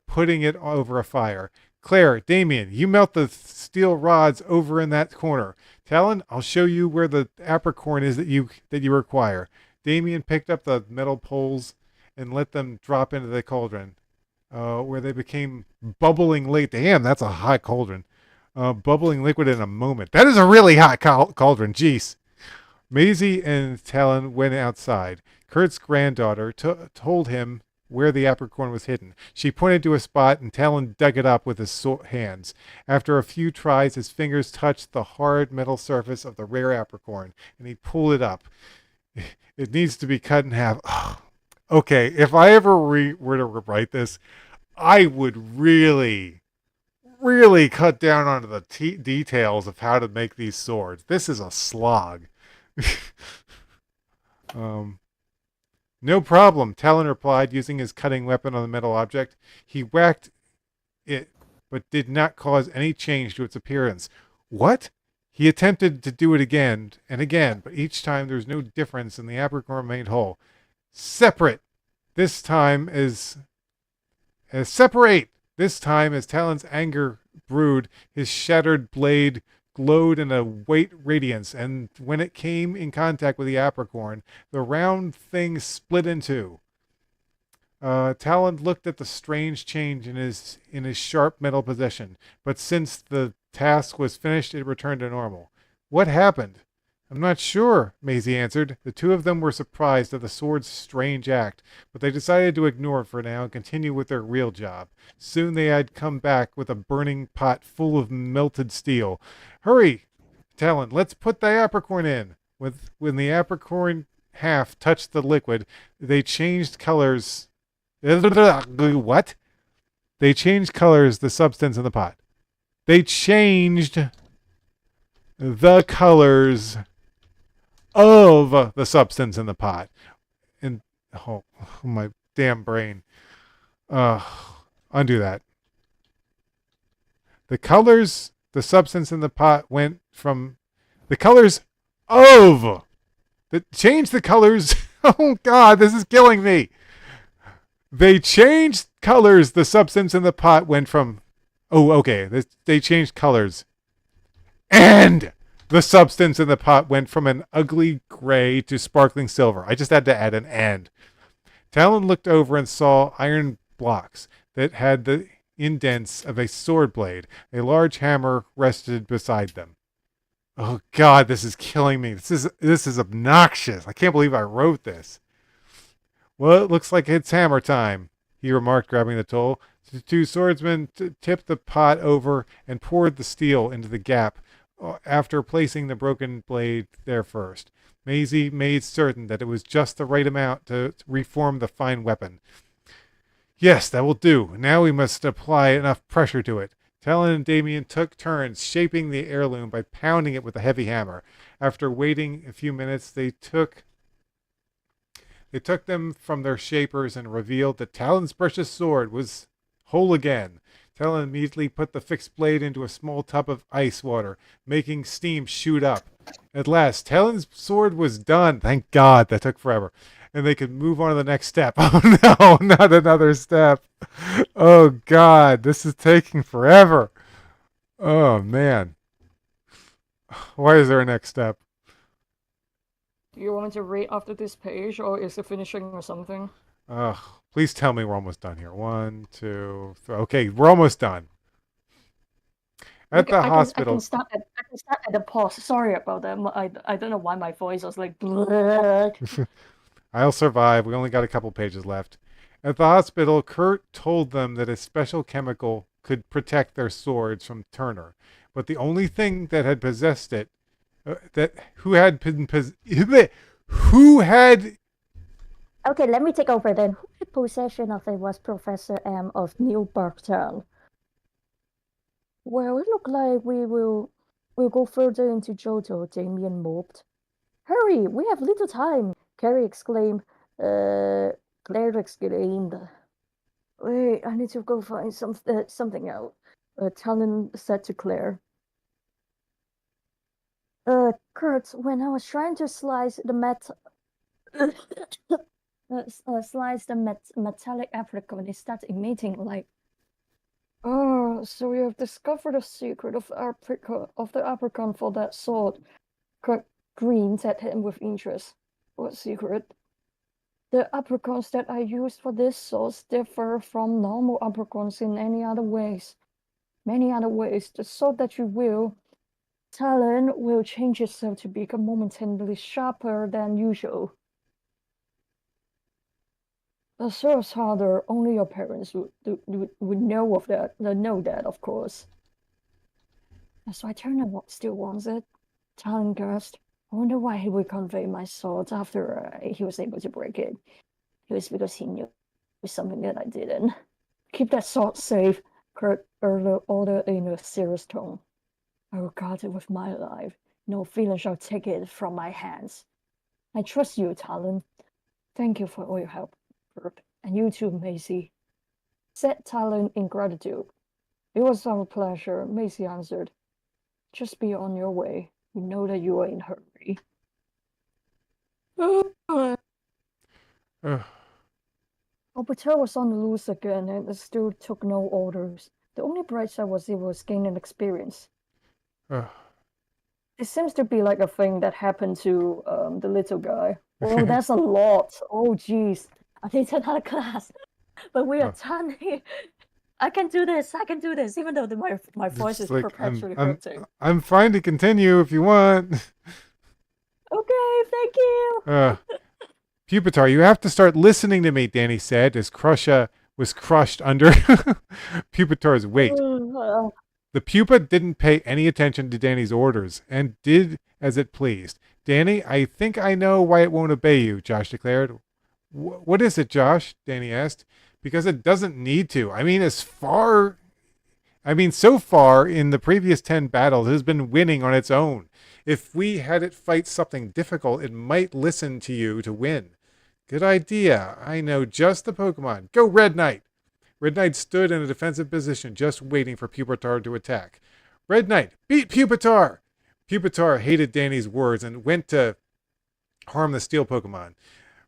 putting it over a fire. Claire, Damien, you melt the steel rods over in that corner. Talon, I'll show you where the apricorn is that you require. Damien picked up the metal poles and let them drop into the cauldron, where they became bubbling liquid. Damn, that's a hot cauldron. Bubbling liquid in a moment. That is a really hot cauldron. Jeez. Maisie and Talon went outside. Kurt's granddaughter told him where the apricorn was hidden. She pointed to a spot, and Talon dug it up with his hands. After a few tries, his fingers touched the hard metal surface of the rare apricorn, and he pulled it up. It needs to be cut in half. Okay, if I ever were to write this, I would really cut down onto the details of how to make these swords. This is a slog. No problem, Talon replied, using his cutting weapon on the metal object. He whacked it, but did not cause any change to its appearance. What? He attempted to do it again and again, but each time there was no difference and the apricorn remained whole. Separate! This time as Talon's anger brewed, his shattered blade glowed in a white radiance, and when it came in contact with the apricorn, the round thing split in two. Talon looked at the strange change in his sharp metal possession, but since the task was finished, it returned to normal. What happened? I'm not sure, Maisie answered. The two of them were surprised at the sword's strange act, but they decided to ignore it for now and continue with their real job. Soon they had come back with a burning pot full of melted steel. Hurry, Talon, let's put the apricorn in. When the apricorn half touched the liquid, they changed colors. What? They changed colors, the substance in the pot. They changed the colors of the substance in the pot. And oh my damn brain. Undo that. The colors, the substance in the pot went from the colors of change the colors. Oh God, this is killing me. They changed colors. The substance in the pot went from they changed colors. And the substance in the pot went from an ugly gray to sparkling silver. I just had to add an and. Talon looked over and saw iron blocks that had the indents of a sword blade. A large hammer rested beside them. Oh God, this is killing me. This is obnoxious. I can't believe I wrote this. Well, it looks like it's hammer time, he remarked, grabbing the tool. The two swordsmen tipped the pot over and poured the steel into the gap after placing the broken blade there first. Maisie made certain that it was just the right amount to reform the fine weapon. Yes, that will do. Now we must apply enough pressure to it. Talon and Damien took turns shaping the heirloom by pounding it with a heavy hammer. After waiting a few minutes, they took them from their shapers and revealed that Talon's precious sword was whole again. Talon immediately put the fixed blade into a small tub of ice water, making steam shoot up. At last, Talon's sword was done. Thank God, that took forever. And they could move on to the next step. Oh no, not another step. Oh God, this is taking forever. Oh man. Why is there a next step? Do you want me to read after this page, or is it finishing or something? Ugh, please tell me we're almost done here. 1, 2, 3. Okay, we're almost done. At the hospital. I can start at the pause. Sorry about that. I don't know why my voice was like. I'll survive. We only got a couple pages left. At the hospital, Kurt told them that a special chemical could protect their swords from Turner, but the only thing that had possessed it, who had Okay, let me take over then. Who had possession of it was Professor M of New Burktown. Well, it looked like we'll go further into Johto, Damien moped. Hurry, we have little time, Carrie exclaimed. Claire exclaimed. Wait, I need to go find something out. Talon said to Claire. Kurt, when I was trying to slice the metallic apricot, it started emitting light. Oh, so you have discovered the secret of the apricot for that sword. Kurt grinned at him with interest. What secret? The apricots that I used for this sauce differ from normal apricots in many other ways. The salt that you will, Talon will change itself to become momentarily sharper than usual. The sauce harder, only your parents would know of that. Know that, of course. So I Turner still wants it. Talon gasped. I wonder why he would convey my sword after he was able to break it. It was because he knew something that I didn't. Keep that sword safe, Kurt ordered in a serious tone. I will guard it with my life. No villain shall take it from my hands. I trust you, Talon. Thank you for all your help, Kurt. And you too, Macy, said Talon in gratitude. It was our pleasure, Macy answered. Just be on your way. We know that you are in a hurry. Patel was on the loose again and still took no orders. The only bright side was he was gaining experience. It seems to be like a thing that happened to the little guy. Oh, that's a lot. Oh, jeez. I need another class. But we are tiny. I can do this, even though my voice is like, perpetually hurting. I'm fine to continue if you want. Okay, thank you. Pupitar, you have to start listening to me, Danny said, as Crusha was crushed under Pupitar's weight. The pupa didn't pay any attention to Danny's orders and did as it pleased. Danny, I think I know why it won't obey you, Josh declared. What is it, Josh? Danny asked. Because it doesn't need to. So far in the previous 10 battles, it has been winning on its own. If we had it fight something difficult, it might listen to you to win. Good idea. I know just the Pokemon. Go, Red Knight! Red Knight stood in a defensive position, just waiting for Pupitar to attack. Red Knight, beat Pupitar! Pupitar hated Danny's words and went to harm the Steel Pokemon.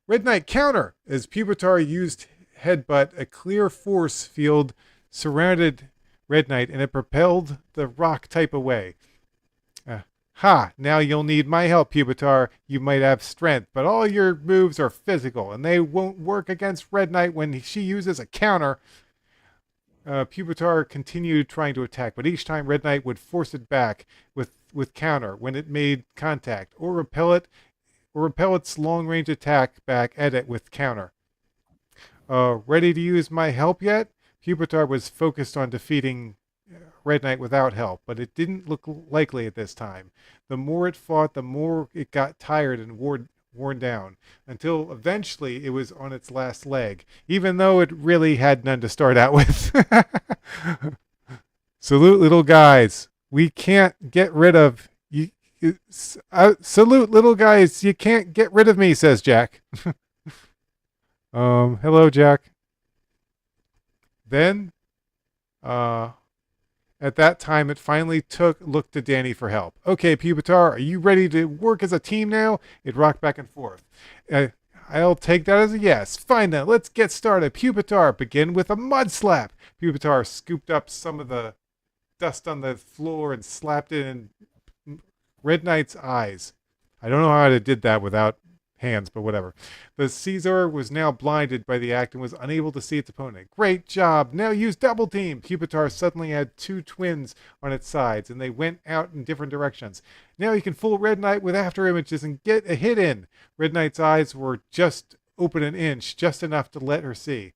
Red Knight, counter! As Pupitar used Headbutt, a clear force field surrounded Red Knight and it propelled the rock type away. Now you'll need my help, Pupitar. You might have strength, but all your moves are physical, and they won't work against Red Knight when she uses a counter. Pupitar continued trying to attack, but each time Red Knight would force it back with counter when it made contact, or repel its long-range attack back at it with counter. Ready to use my help yet? Pupitar was focused on defeating Red Knight without help, but it didn't look likely at this time. The more it fought, the more it got tired and worn down, until eventually it was on its last leg, even though it really had none to start out with. Salute, little guys. We can't get rid of you. Salute, little guys. You can't get rid of me, says Jack. Hello, Jack. Then At that time, it finally looked to Danny for help. Okay, Pupitar, are you ready to work as a team now? It rocked back and forth. I'll take that as a yes. Fine then, let's get started. Pupitar, begin with a mud slap. Pupitar scooped up some of the dust on the floor and slapped it in Red Knight's eyes. I don't know how I did that without hands, but whatever. The Caesar was now blinded by the act and was unable to see its opponent. Great job! Now use double team! Pupitar suddenly had two twins on its sides, and they went out in different directions. Now you can fool Red Knight with after images and get a hit in. Red Knight's eyes were just open an inch, just enough to let her see.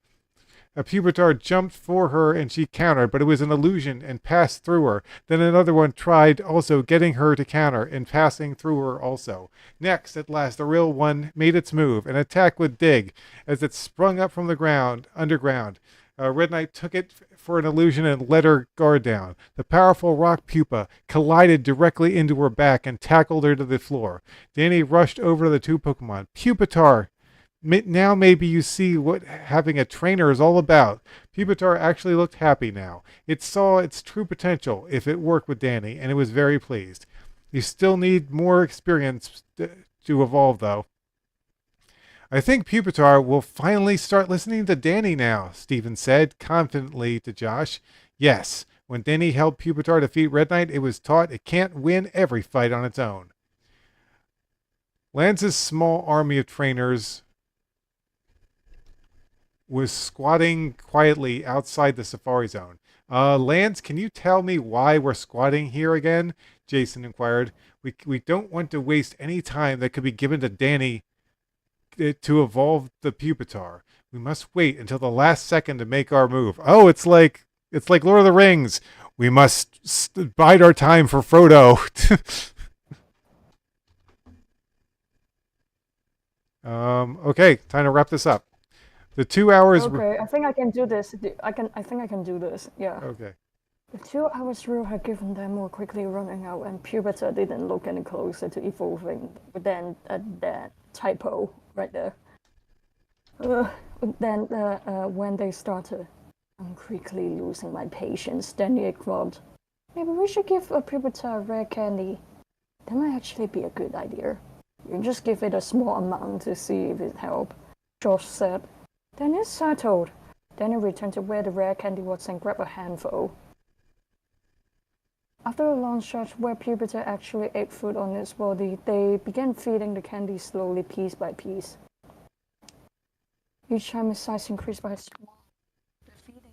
A Pupitar jumped for her and she countered, but it was an illusion and passed through her. Then another one tried also getting her to counter and passing through her also. Next, at last, the real one made its move, an attack with dig, as it sprung up from the ground, underground. Red Knight took it for an illusion and let her guard down. The powerful rock pupa collided directly into her back and tackled her to the floor. Danny rushed over to the two Pokemon. Pupitar! Now maybe you see what having a trainer is all about. Pupitar actually looked happy now. It saw its true potential if it worked with Danny, and it was very pleased. You still need more experience to evolve, though. I think Pupitar will finally start listening to Danny now, Steven said confidently to Josh. Yes, when Danny helped Pupitar defeat Red Knight, it was taught it can't win every fight on its own. Lance's small army of trainers was squatting quietly outside the safari zone. Lance, can you tell me why we're squatting here again? Jason inquired. We don't want to waste any time that could be given to Danny to evolve the Pupitar. We must wait until the last second to make our move. Oh, it's like Lord of the Rings. We must bide our time for Frodo. Okay, time to wrap this up. The 2 hours. Okay, I think I can do this. I think I can do this. Yeah. Okay. The 2 hours rule had given them were quickly running out, and Pupitar didn't look any closer to evolving than that typo right there. Then when they started, I'm quickly losing my patience. Then it grubbed. Maybe we should give a Pupitar rare candy. That might actually be a good idea. You just give it a small amount to see if it helps. Josh said. Then it's settled. Then he returned to where the rare candy was and grabbed a handful. After a long stretch where Pupitar actually ate food on its body, they began feeding the candy slowly, piece by piece. Each time its size increased by a small, the feeding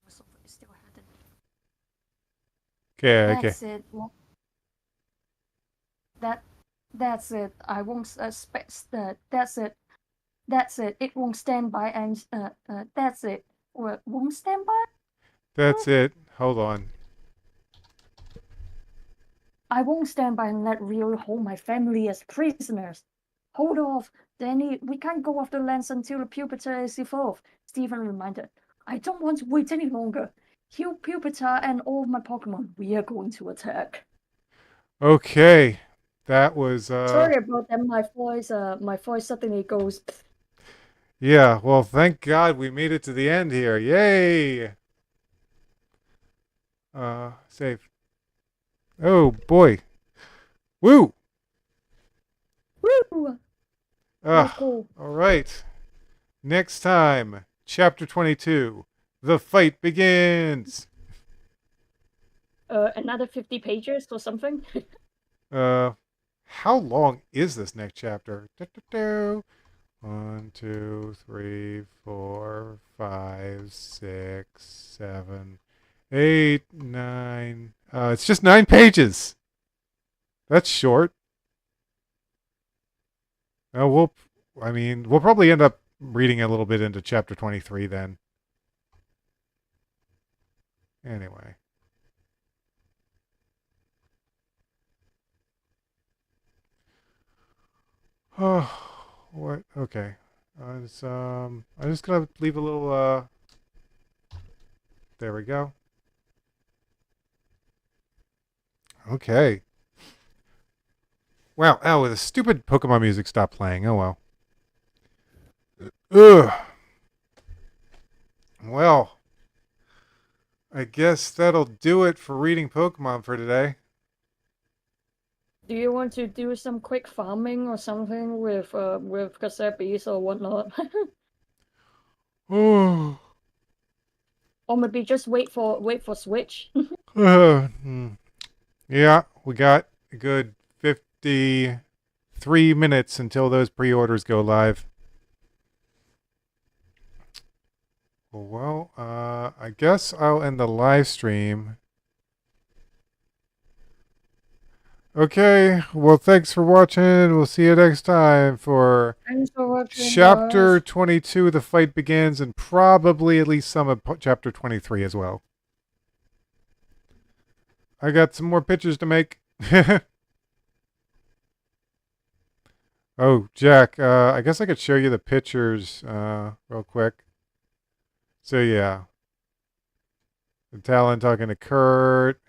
was still hadn't. Okay. That's it. That's it. I won't expect that. That's it. That's it. It won't stand by and that's it. Or won't stand by? That's it. Hold on. I won't stand by and let Rio hold my family as prisoners. Hold off, Danny. We can't go after Lance until the Pupitar is evolved. Stephen reminded. I don't want to wait any longer. Heal Pupitar and all of my Pokemon. We are going to attack. Okay. That was Sorry about that. My voice suddenly goes. Yeah, well, thank God we made it to the end here. Yay! Save. Oh, boy. Woo! Woo! Cool. All right. Next time, Chapter 22. The fight begins! Another 50 pages or something? How long is this next chapter? 1, 2, 3, 4, 5, 6, 7, 8, 9. It's just 9 pages. That's short. We'll probably end up reading a little bit into chapter 23 then. Anyway. Oh. What? Okay. I'm just gonna leave a little. There we go. Okay. Wow. Oh, the stupid Pokemon music stopped playing. Oh well. Ugh. Well. I guess that'll do it for reading Pokemon for today. Do you want to do some quick farming or something with Kasepis or whatnot? Oh. Or maybe just wait for Switch. Yeah, we got a good 53 minutes until those pre-orders go live. Well, I guess I'll end the live stream. Okay, well, thanks for watching. We'll see you next time for Thanks for watching, Chapter guys. 22, The Fight Begins, and probably at least some of Chapter 23 as well. I got some more pictures to make. Oh, Jack, I guess I could show you the pictures real quick. So, yeah. Talon talking to Kurt.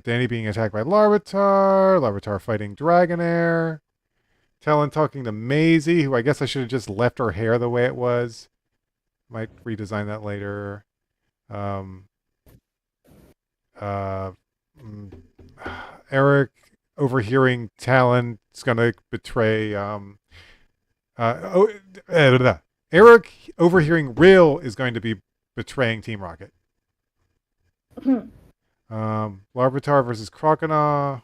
Danny being attacked by Larvitar. Larvitar fighting Dragonair. Talon talking to Maisie, who I guess I should have just left her hair the way it was. Might redesign that later. Um, uh, mm, Eric overhearing Talon is going to betray. Eric overhearing Real is going to be betraying Team Rocket. Larvitar versus Croconaw.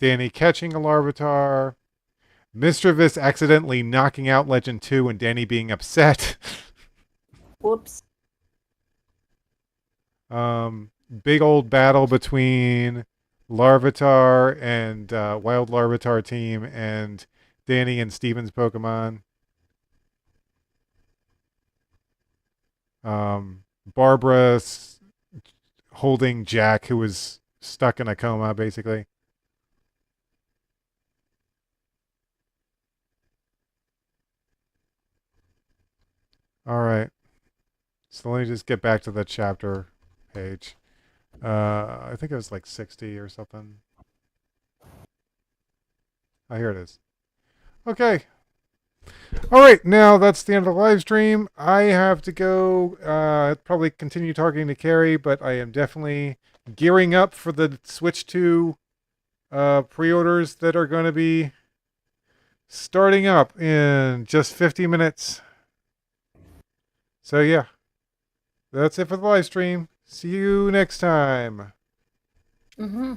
Danny catching a Larvitar. Mischievous accidentally knocking out Legend 2 and Danny being upset. Whoops. Big old battle between Larvitar and Wild Larvitar team and Danny and Steven's Pokemon. Barbara holding Jack, who was stuck in a coma, basically. All right. So let me just get back to the chapter page. I think it was like 60 or something. Oh, here it is. Okay. All right, now that's the end of the live stream. I have to go probably continue talking to Carrie, but I am definitely gearing up for the Switch 2 pre-orders that are going to be starting up in just 50 minutes. So yeah, that's it for the live stream. See you next time. Mm-hmm.